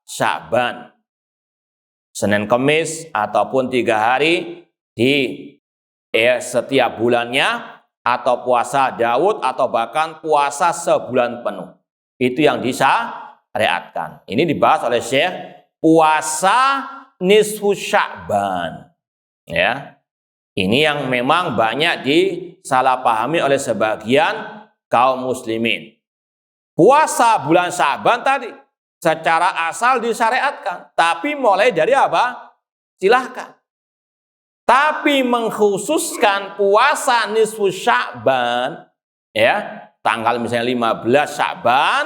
Sya'ban, Senin Kemis ataupun 3 hari di setiap bulannya, atau puasa Daud, atau bahkan puasa sebulan penuh. Itu yang disyariatkan. Ini dibahas oleh Syekh, puasa nisfu Sya'ban. Ini yang memang banyak disalahpahami oleh sebagian kaum muslimin. Puasa bulan Sya'ban tadi secara asal disyariatkan, tapi mulai dari silahkan. Tapi mengkhususkan puasa nisfu Sya'ban, tanggal misalnya 15 Sya'ban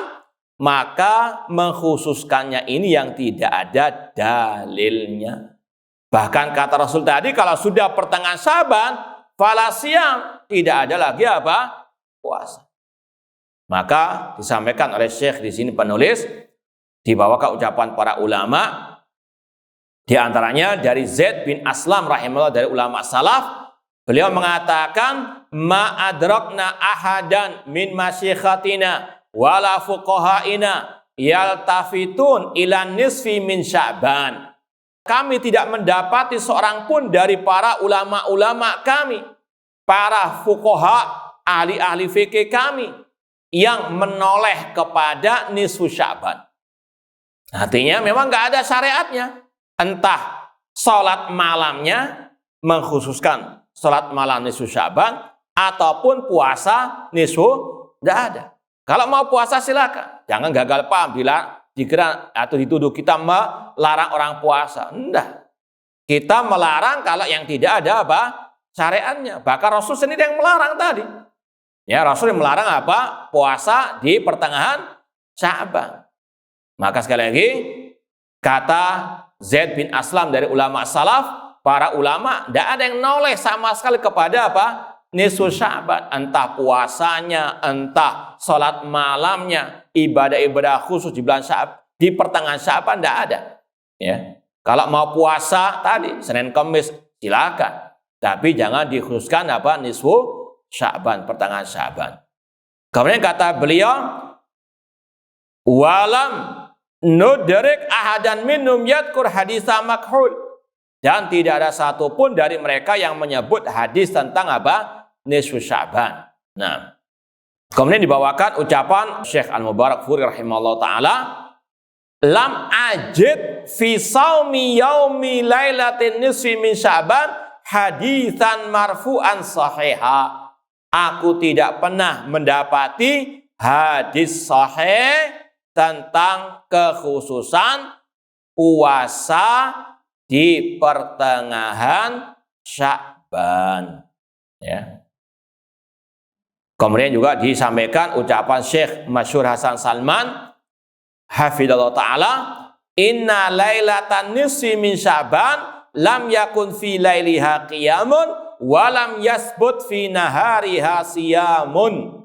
maka mengkhususkannya ini yang tidak ada dalilnya. Bahkan kata Rasul tadi, kalau sudah pertengahan Syaban, fala siyam, tidak ada lagi apa? Puasa. Maka disampaikan oleh Syekh di sini penulis, dibawakan ucapan para ulama, di antaranya dari Zaid bin Aslam rahimahullah, dari ulama salaf, beliau mengatakan, ma adrakna ahadan min masyikhatina wala fuqahaina yaltafitun ila nisfi min Sya'ban. Kami tidak mendapati seorang pun dari para ulama-ulama kami, para fuqaha, ahli-ahli fikih kami, yang menoleh kepada nisfu Sya'ban. Artinya memang nggak ada syariatnya. Entah sholat malamnya mengkhususkan sholat malam nisfu Sya'ban, ataupun puasa nisfu, tidak ada. Kalau mau puasa silakan, jangan gagal paham bila dikira atau dituduh kita melarang orang puasa. Enggak. Kita melarang kalau yang tidak ada apa? Syariatnya. Bahkan Rasul sendiri yang melarang tadi. Ya, Rasul yang melarang apa? Puasa di pertengahan Sya'ban. Maka sekali lagi, kata Zaid bin Aslam dari ulama salaf, para ulama tidak ada yang noleh sama sekali kepada apa? Nisfu Sya'ban. Entah puasanya, entah sholat malamnya, ibadah-ibadah khusus di bulan Sya'ban, di pertengahan Sya'ban tidak ada. Ya. Kalau mau puasa tadi Senin Kamis silakan, tapi jangan dikhususkan apa? Nisfu Sya'ban, pertengahan Sya'ban. Kemudian kata beliau, walam nudrik ahadan minum yadkur haditha makhul, dan tidak ada satupun dari mereka yang menyebut hadis tentang apa? Nisfu Sya'ban. Nah, kemudian dibawakan ucapan Syekh Al-Mubarakfuri rahimahullah ta'ala, lam ajid fi saumi yaumi lailatin nisfi min Sya'ban hadithan marfu'an sahiha. Aku tidak pernah mendapati hadis sahih tentang kekhususan puasa di pertengahan Sya'ban. Ya. Kemudian juga disampaikan ucapan Syekh Masyhur Hasan Salman hafidhallahu ta'ala, inna lailatan nisfi min Sya'ban lam yakun fi lailiha qiyamun wa lam yasbut fi nahariha siyamun.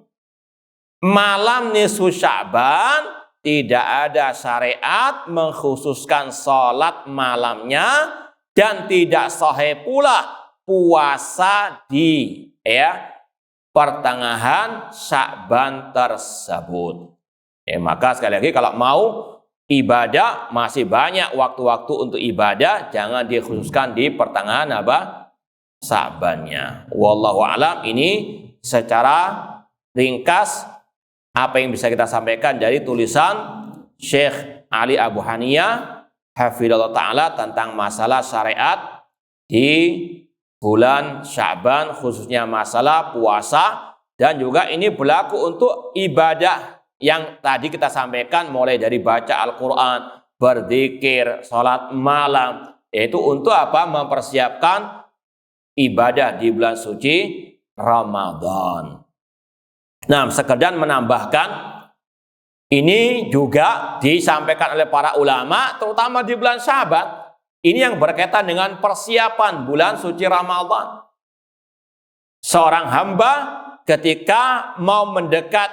Malam nisfu Sya'ban tidak ada syariat mengkhususkan sholat malamnya, dan tidak sahih pula puasa di pertengahan Sya'ban tersebut. Maka sekali lagi, kalau mau ibadah, masih banyak waktu-waktu untuk ibadah, jangan dikhususkan di pertengahan apa? Sya'bannya. Wallahu a'lam. Ini secara ringkas apa yang bisa kita sampaikan dari tulisan Syekh Ali Abu Haniyah hafidhallahu ta'ala tentang masalah syariat di bulan Sya'ban, khususnya masalah puasa, dan juga ini berlaku untuk ibadah yang tadi kita sampaikan, mulai dari baca Al-Quran, berzikir, sholat malam, yaitu untuk apa? Mempersiapkan ibadah di bulan suci Ramadan. Nah, sekedar menambahkan, ini juga disampaikan oleh para ulama, terutama di bulan Sya'ban. Ini yang berkaitan dengan persiapan bulan suci Ramadan. Seorang hamba ketika mau mendekat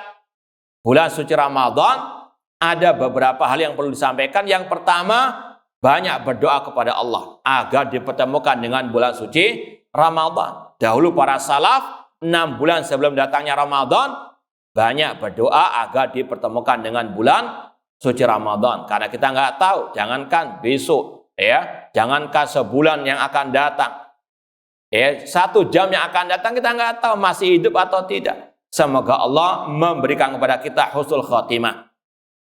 bulan suci Ramadan, ada beberapa hal yang perlu disampaikan. Yang pertama, banyak berdoa kepada Allah agar dipertemukan dengan bulan suci Ramadan. Dahulu para salaf, 6 bulan sebelum datangnya Ramadan, banyak berdoa agar dipertemukan dengan bulan suci Ramadan. Karena kita nggak tahu, jangankan besok, jangankan sebulan yang akan datang, 1 jam yang akan datang, kita nggak tahu masih hidup atau tidak. Semoga Allah memberikan kepada kita husnul khotimah,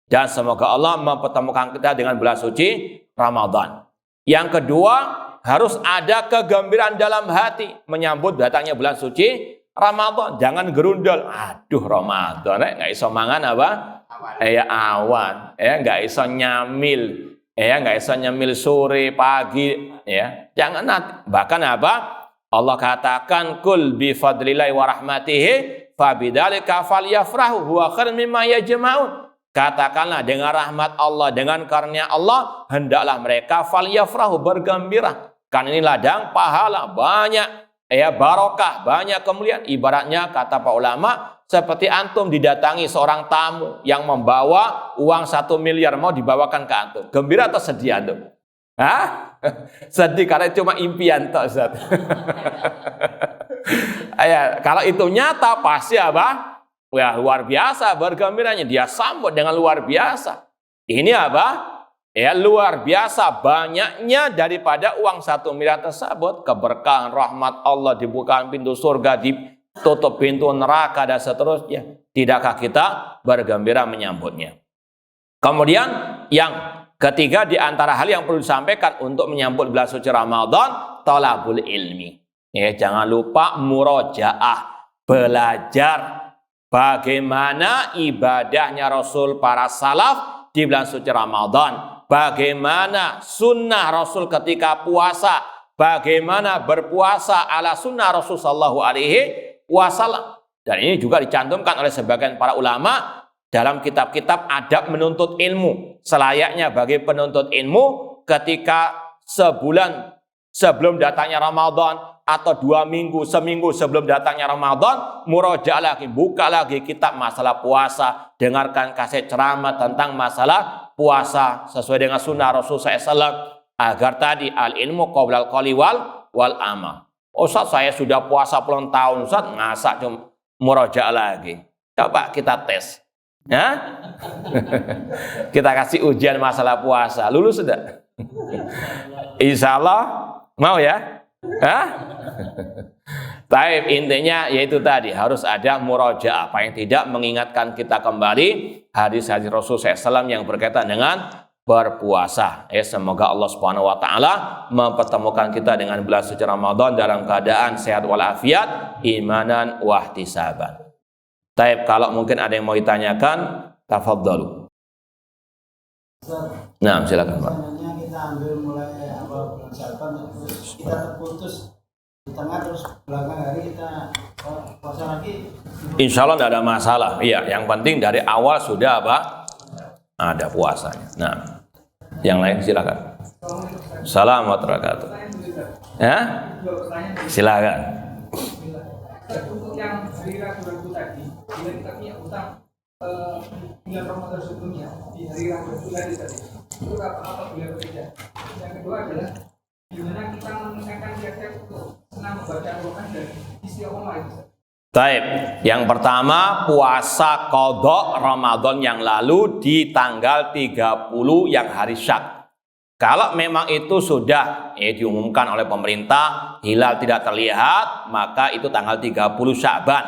dan semoga Allah mempertemukan kita dengan bulan suci Ramadan. Yang kedua, harus ada kegembiraan dalam hati menyambut datangnya bulan suci Ramadan. Jangan gerundel, aduh Ramadan, nggak iso mangan apa? Awan, nggak iso nyamil, nggak iso nyamil sore pagi, Jangan nanti. Bahkan apa? Allah katakan, kul bi fadlillahi wa rahmatihi fabidzalika falyafrahu huwa khairun mimma yajma'un. katakanlah dengan rahmat Allah, dengan karunia Allah, hendaklah mereka falyafrahu, bergembira. Kan ini ladang pahala, banyak barokah, banyak kemuliaan. Ibaratnya kata para ulama, seperti antum didatangi seorang tamu yang membawa uang 1 miliar mau dibawakan ke antum. Gembira atau sedih antum? Hah? Sedih karena cuma impian toh, Ustaz. Kalau itu nyata pasti apa? Ya, luar biasa bergembiranya, dia sambut dengan luar biasa. Ini apa? Ya, luar biasa banyaknya daripada uang 1 miliar tersebut. Keberkahan, rahmat Allah, dibukakan pintu surga, ditutup pintu neraka, dan seterusnya. Tidakkah kita bergembira menyambutnya? Kemudian yang ketiga di antara hal yang perlu disampaikan untuk menyambut bulan suci Ramadan, talabul ilmi. Ya, jangan lupa murojaah, belajar bagaimana ibadahnya Rasul para salaf di bulan suci Ramadan. Bagaimana sunnah Rasul ketika puasa. Bagaimana berpuasa ala sunnah Rasul sallallahu alaihi wasallam. Dan ini juga dicantumkan oleh sebagian para ulama dalam kitab-kitab adab menuntut ilmu. Selayaknya bagi penuntut ilmu ketika sebulan sebelum datangnya Ramadan atau 2 minggu, seminggu sebelum datangnya Ramadan, murojaah lagi, buka lagi kitab masalah puasa, dengarkan kaset ceramah tentang masalah puasa sesuai dengan sunnah Rasulullah SAW, agar tadi al-ilmu qoblal qawli wal amal. Ustaz, saya sudah puasa puluhan tahun, Ustaz, ngasak cuma murojaah lagi. Coba kita tes. Ya? Kita kasih ujian masalah puasa, lulus sudah? Insya Allah mau ya? Hah? Taib, intinya yaitu tadi harus ada murojaah, apa yang tidak mengingatkan kita kembali hadis-hadis Rasul SAW yang berkaitan dengan berpuasa. Semoga Allah Subhanahu wa taala mempertemukan kita dengan bulan suci Ramadan dalam keadaan sehat walafiat, imanan wa ihtisaban. Taib, kalau mungkin ada yang mau ditanyakan, tafadhalu. Nah, silakan Pak. Kita ambil mulai bulan Sya'ban, terus kita terputus di tengah, terus belakang hari kita puasa lagi. Insya Allah tidak ada masalah. Iya, yang penting dari awal sudah apa? Ada puasanya. Nah, yang lain silakan. Assalamualaikum warahmatullahi wabarakatuh. Ya? Silakan. Untuk yang hari Rabu tadi, bila kita punya utang bulan Ramadan sebelumnya di hari Rabu tadi, itu apa boleh berbeda. Yang kedua adalah gimana kita mengingatkan kiat-kiat untuk senang membaca Al-Quran dan istiqomah itu. Taib. Yang pertama, puasa qadha Ramadan yang lalu di tanggal 30 yang hari Syak. Kalau memang itu sudah diumumkan oleh pemerintah, hilal tidak terlihat, maka itu tanggal 30 Sya'ban.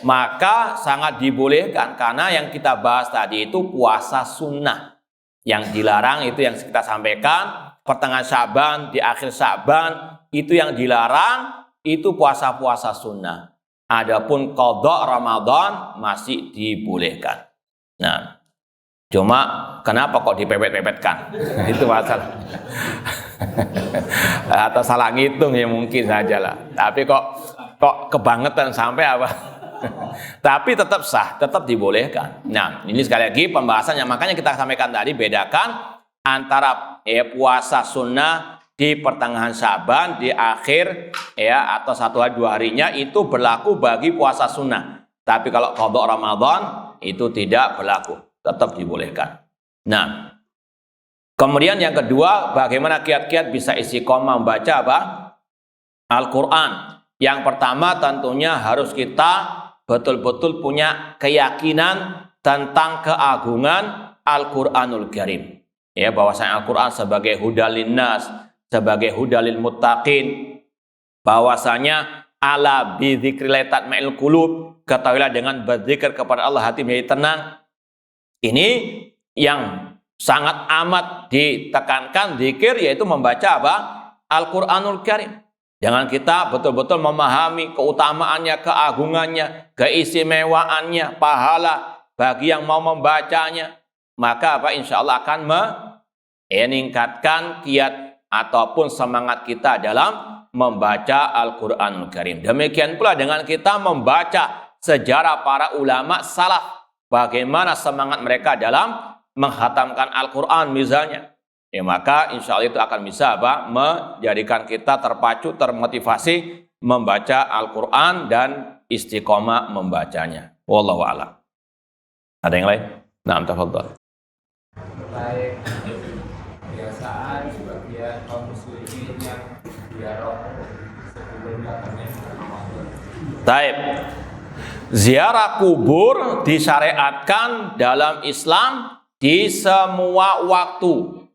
Maka sangat dibolehkan, karena yang kita bahas tadi itu puasa sunnah. Yang dilarang itu yang kita sampaikan, pertengahan Sya'ban, di akhir Sya'ban, itu yang dilarang, itu puasa-puasa sunnah. Adapun qadha Ramadan masih dibolehkan. Nah, cuma kenapa kok dipepet-pepetkan? Itu masalah. Atau salah ngitung ya mungkin saja lah. Tapi kok kebangetan sampai apa? Tapi tetap sah, tetap dibolehkan. Nah, ini sekali lagi pembahasannya. Makanya kita sampaikan tadi, bedakan antara puasa sunnah di pertengahan Sya'ban, di akhir atau 1 hari 2 harinya itu berlaku bagi puasa sunnah. Tapi kalau qadha Ramadan itu tidak berlaku, tetap dibolehkan. Nah, kemudian yang kedua, bagaimana kiat-kiat bisa istiqomah membaca apa? Al-Quran. Yang pertama tentunya harus kita betul-betul punya keyakinan tentang keagungan Al-Quranul Karim. Bahwasanya Al-Quran sebagai hudalin nas, sebagai hudalil muttaqin, bahwasanya ala bidzikrillah tatma'il qulub, ketahuilah dengan berzikir kepada Allah hati menjadi tenang. Ini yang sangat amat ditekankan zikir, yaitu membaca apa? Al-Quranul Karim. Jangan kita betul-betul memahami keutamaannya, keagungannya, keistimewaannya, pahala bagi yang mau membacanya. Maka apa? Insya Allah akan meningkatkan kiat ataupun semangat kita dalam membaca Al-Quranul Karim. Demikian pula dengan kita membaca sejarah para ulama salaf, bagaimana semangat mereka dalam menghatamkan Al-Quran misalnya. Ya, maka insya Allah itu akan bisa menjadikan kita terpacu, termotivasi membaca Al-Quran dan istiqomah membacanya. Wallahu a'lam. Ada yang lain? Nah, tafadhol. Terkait kebiasaan sebagian kaum muslimin yang ziarah sebelum datangnya Ramadan. Taib. Ziarah kubur disyariatkan dalam Islam di semua waktu.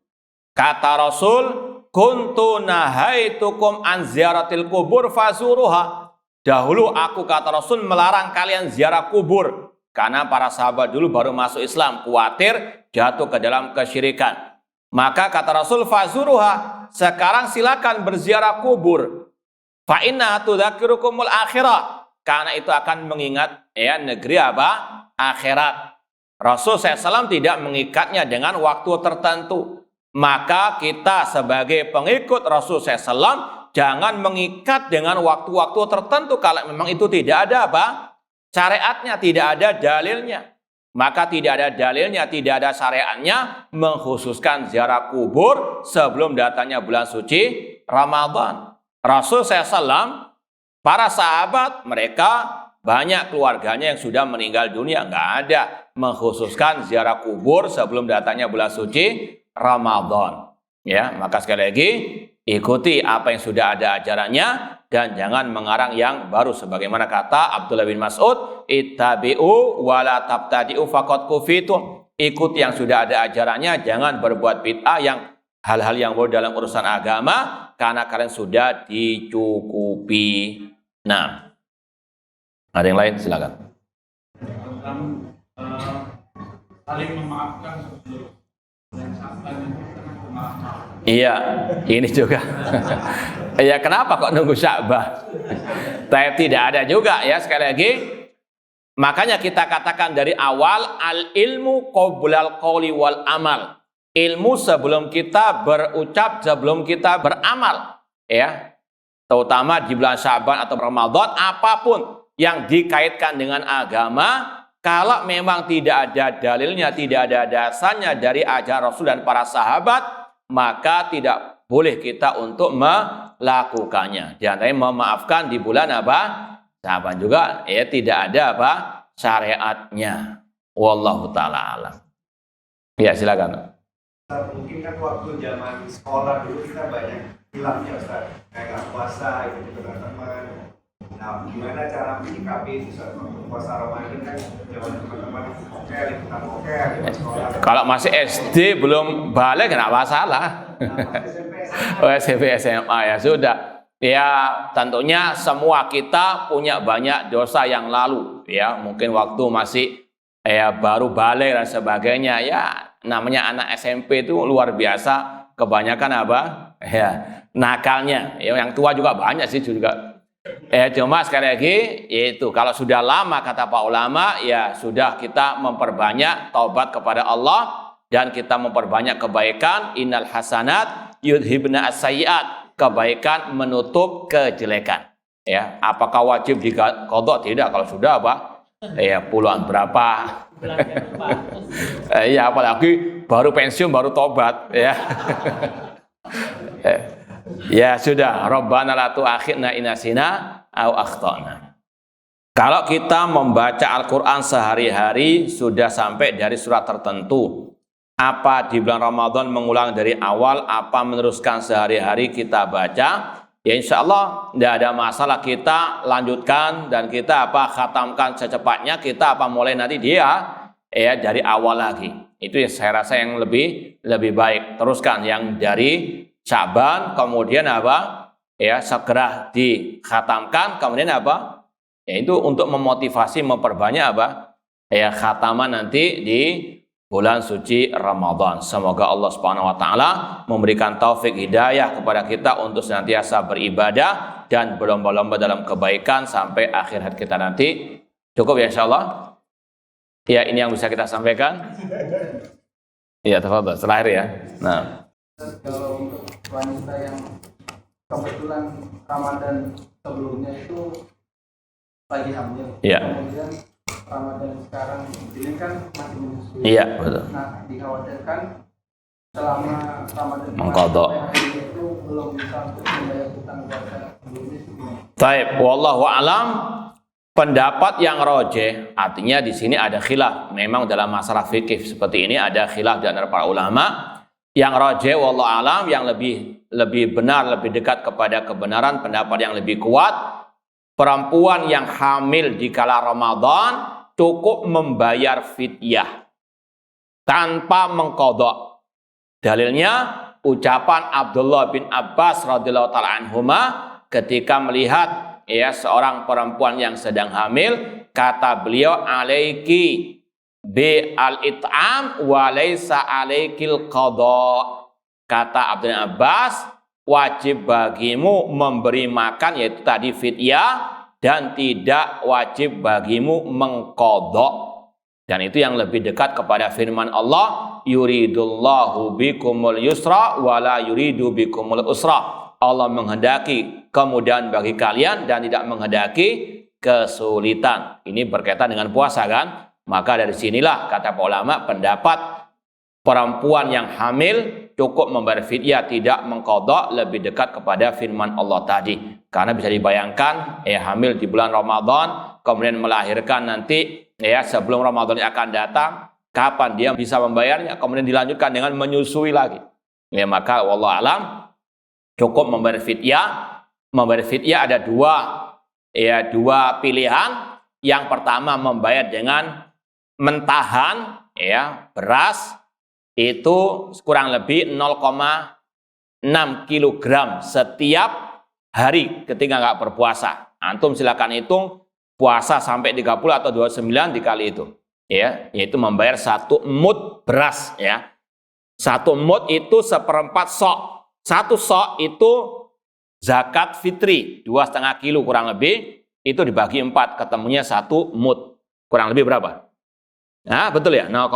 Kata Rasul, kuntu nahaitukum an ziaratil kubur fazuruha. Dahulu aku, kata Rasul, melarang kalian ziarah kubur. Karena para sahabat dulu baru masuk Islam, khawatir jatuh ke dalam kesyirikan. Maka kata Rasul, fazuruha, sekarang silakan berziarah kubur. Fa inna tudzakirukumul akhirah. Karena itu akan mengingat negeri akhirat. Rasul SAW tidak mengikatnya dengan waktu tertentu. Maka kita sebagai pengikut Rasul SAW jangan mengikat dengan waktu-waktu tertentu kalau memang itu tidak ada syariatnya, tidak ada dalilnya. Maka tidak ada dalilnya, tidak ada syariatnya mengkhususkan ziarah kubur sebelum datangnya bulan suci Ramadan. Rasul SAW, para sahabat, mereka banyak keluarganya yang sudah meninggal dunia, nggak ada mengkhususkan ziarah kubur sebelum datangnya bulan suci Ramadan. Ya, maka sekali lagi ikuti apa yang sudah ada ajarannya dan jangan mengarang yang baru, sebagaimana kata Abdullah bin Mas'ud, ittabi'u wa la tabtadi'u faqad kufitum. Ikuti yang sudah ada ajarannya, jangan berbuat bid'ah yang hal-hal yang baru dalam urusan agama, karena kalian sudah dicukupi. Nah, ada yang lain? Silakan. Tentang saling memaafkan sebelum dan sampai maaf. Iya, ini juga. Ya, kenapa kok nunggu Sya'ban? Tapi tidak ada juga ya, sekali lagi. Makanya kita katakan dari awal, al-ilmu qoblal qawli wal amal. Ilmu sebelum kita berucap, sebelum kita beramal. Ya, terutama di bulan Sya'ban atau Ramadan, apapun yang dikaitkan dengan agama, kalau memang tidak ada dalilnya, tidak ada dasarnya dari ajaran Rasul dan para sahabat, maka tidak boleh kita untuk melakukannya. Di antaranya memaafkan di bulan Sya'ban juga ya tidak ada syariatnya. Wallahu taala alam. Ya, silakan. Mungkin kan waktu zaman sekolah dulu kita banyak hilangnya Ustaz, kayak puasa gitu teman-teman. Nah, gimana cara menyikapi itu saat puasa Ramadan kan zaman teman-teman mokel, ikutan mokel di sekolah. Kalau masih SD belum balik nggak masalah. Oh, SMP SMA ya sudah. Ya, tentunya semua kita punya banyak dosa yang lalu ya. Mungkin waktu masih baru balik dan sebagainya ya. Namanya anak SMP itu luar biasa, kebanyakan ya nakalnya. Ya, yang tua juga banyak sih juga. Cuma sekali lagi, yaitu kalau sudah lama kata Pak ulama, ya sudah kita memperbanyak taubat kepada Allah dan kita memperbanyak kebaikan. Innal hasanat yudhibna as-sayyiat. Kebaikan menutup kejelekan. Ya, apakah wajib diqadha? Tidak. Kalau sudah puluhan berapa? Ya, apalagi baru pensiun baru tobat ya. Ya sudah, Rabbana la tu'akhidna in nasina aw akhtana. Kalau kita membaca Al-Quran sehari-hari sudah sampai dari surat tertentu, apa di bulan Ramadan mengulang dari awal, apa meneruskan sehari-hari kita baca, ya insya Allah tidak ada masalah, kita lanjutkan dan kita khatamkan secepatnya, kita mulai nanti dari awal lagi. Itu yang saya rasa yang lebih baik. Teruskan yang dari Sya'ban, kemudian segera dikhatamkan, kemudian itu untuk memotivasi memperbanyak khataman nanti di bulan suci Ramadan. Semoga Allah Subhanahu wa taala memberikan taufik hidayah kepada kita untuk senantiasa beribadah dan berlomba-lomba dalam kebaikan sampai akhir hayat kita nanti. Cukup ya insyaallah. Ya, ini yang bisa kita sampaikan. Iya, tafadhol. Terakhir ya. Nah, Kalau untuk wanita yang kebetulan Ramadan sebelumnya itu lagi hamil, Iya. kemudian Ramadan sekarang ini kan masih menyusui. Iya, betul. Nah, dikhawatirkan selama Ramadan Mengqadha. itu belum bisa untuk membayar hutang puasa sebelumnya. Baik, wallahu alam. Pendapat yang rojeh, artinya di sini ada khilaf. Memang dalam masalah fikih seperti ini ada khilaf di antara para ulama. Yang rojeh, wallahu alam, yang lebih benar, lebih dekat kepada kebenaran, pendapat yang lebih kuat. Perempuan yang hamil di kala Ramadan cukup membayar fidyah tanpa mengqadha. Dalilnya ucapan Abdullah bin Abbas radhiyallahu taala anhuma ketika melihat seorang perempuan yang sedang hamil, kata beliau, alaiki bi al-it'am wa laisa alaikil qadha. Kata Abdullah bin Abbas, wajib bagimu memberi makan, yaitu tadi fidyah, dan tidak wajib bagimu mengqadha. Dan itu yang lebih dekat kepada firman Allah, yuridullahu bikumul yusra wa la yuridu bikumul usra. Allah menghendaki kemudahan bagi kalian dan tidak menghendaki kesulitan. Ini berkaitan dengan puasa kan? Maka dari sinilah kata para ulama, pendapat perempuan yang hamil cukup membayar fidyah, tidak mengqadha, lebih dekat kepada firman Allah tadi. Karena bisa dibayangkan hamil di bulan Ramadan kemudian melahirkan nanti sebelum Ramadan akan datang, kapan dia bisa membayarnya? Kemudian dilanjutkan dengan menyusui lagi. Maka wallahu alam cukup membayar fidyah. Membayar fidyah ada dua pilihan. Yang pertama membayar dengan mentahan beras itu kurang lebih 0,6 kg setiap hari ketika nggak berpuasa. Antum silakan hitung puasa sampai 30 atau 29 dikali itu. Yaitu membayar 1 mud beras. 1 mud itu 1/4 sok. 1 sok itu zakat fitri 2,5 kilo kurang lebih, itu dibagi 4 ketemunya 1 mud. Kurang lebih berapa? Nah, betul ya? 0,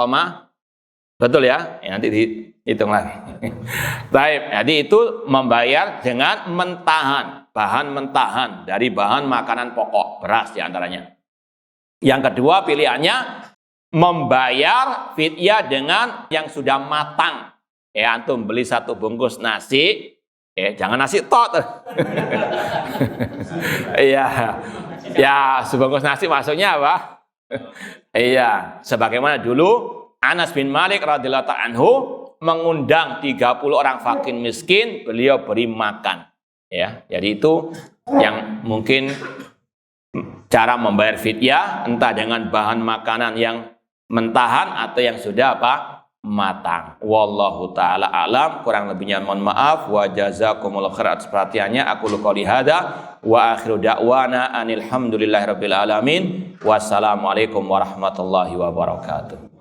betul ya? Nanti dihitung lagi. Baik, jadi itu membayar dengan mentahan, bahan mentahan dari bahan makanan pokok, beras diantaranya. Yang kedua pilihannya membayar fidyah dengan yang sudah matang. Antum beli 1 bungkus nasi, jangan nasi tok. Sebungkus nasi maksudnya apa? Sebagaimana dulu Anas bin Malik radhiyallahu ta'ala anhu mengundang 30 orang fakir miskin, beliau beri makan. Jadi itu yang mungkin cara membayar fidyah, entah dengan bahan makanan yang mentahan atau yang sudah matang. Wallahu ta'ala alam. Kurang lebihnya mohon maaf. Wa jazakumullahu khair atas perhatiannya. Aku qouli hadza wa akhiru da'wana anil hamdulillahirabbil alamin. Wassalamualaikum warahmatullahi wabarakatuh.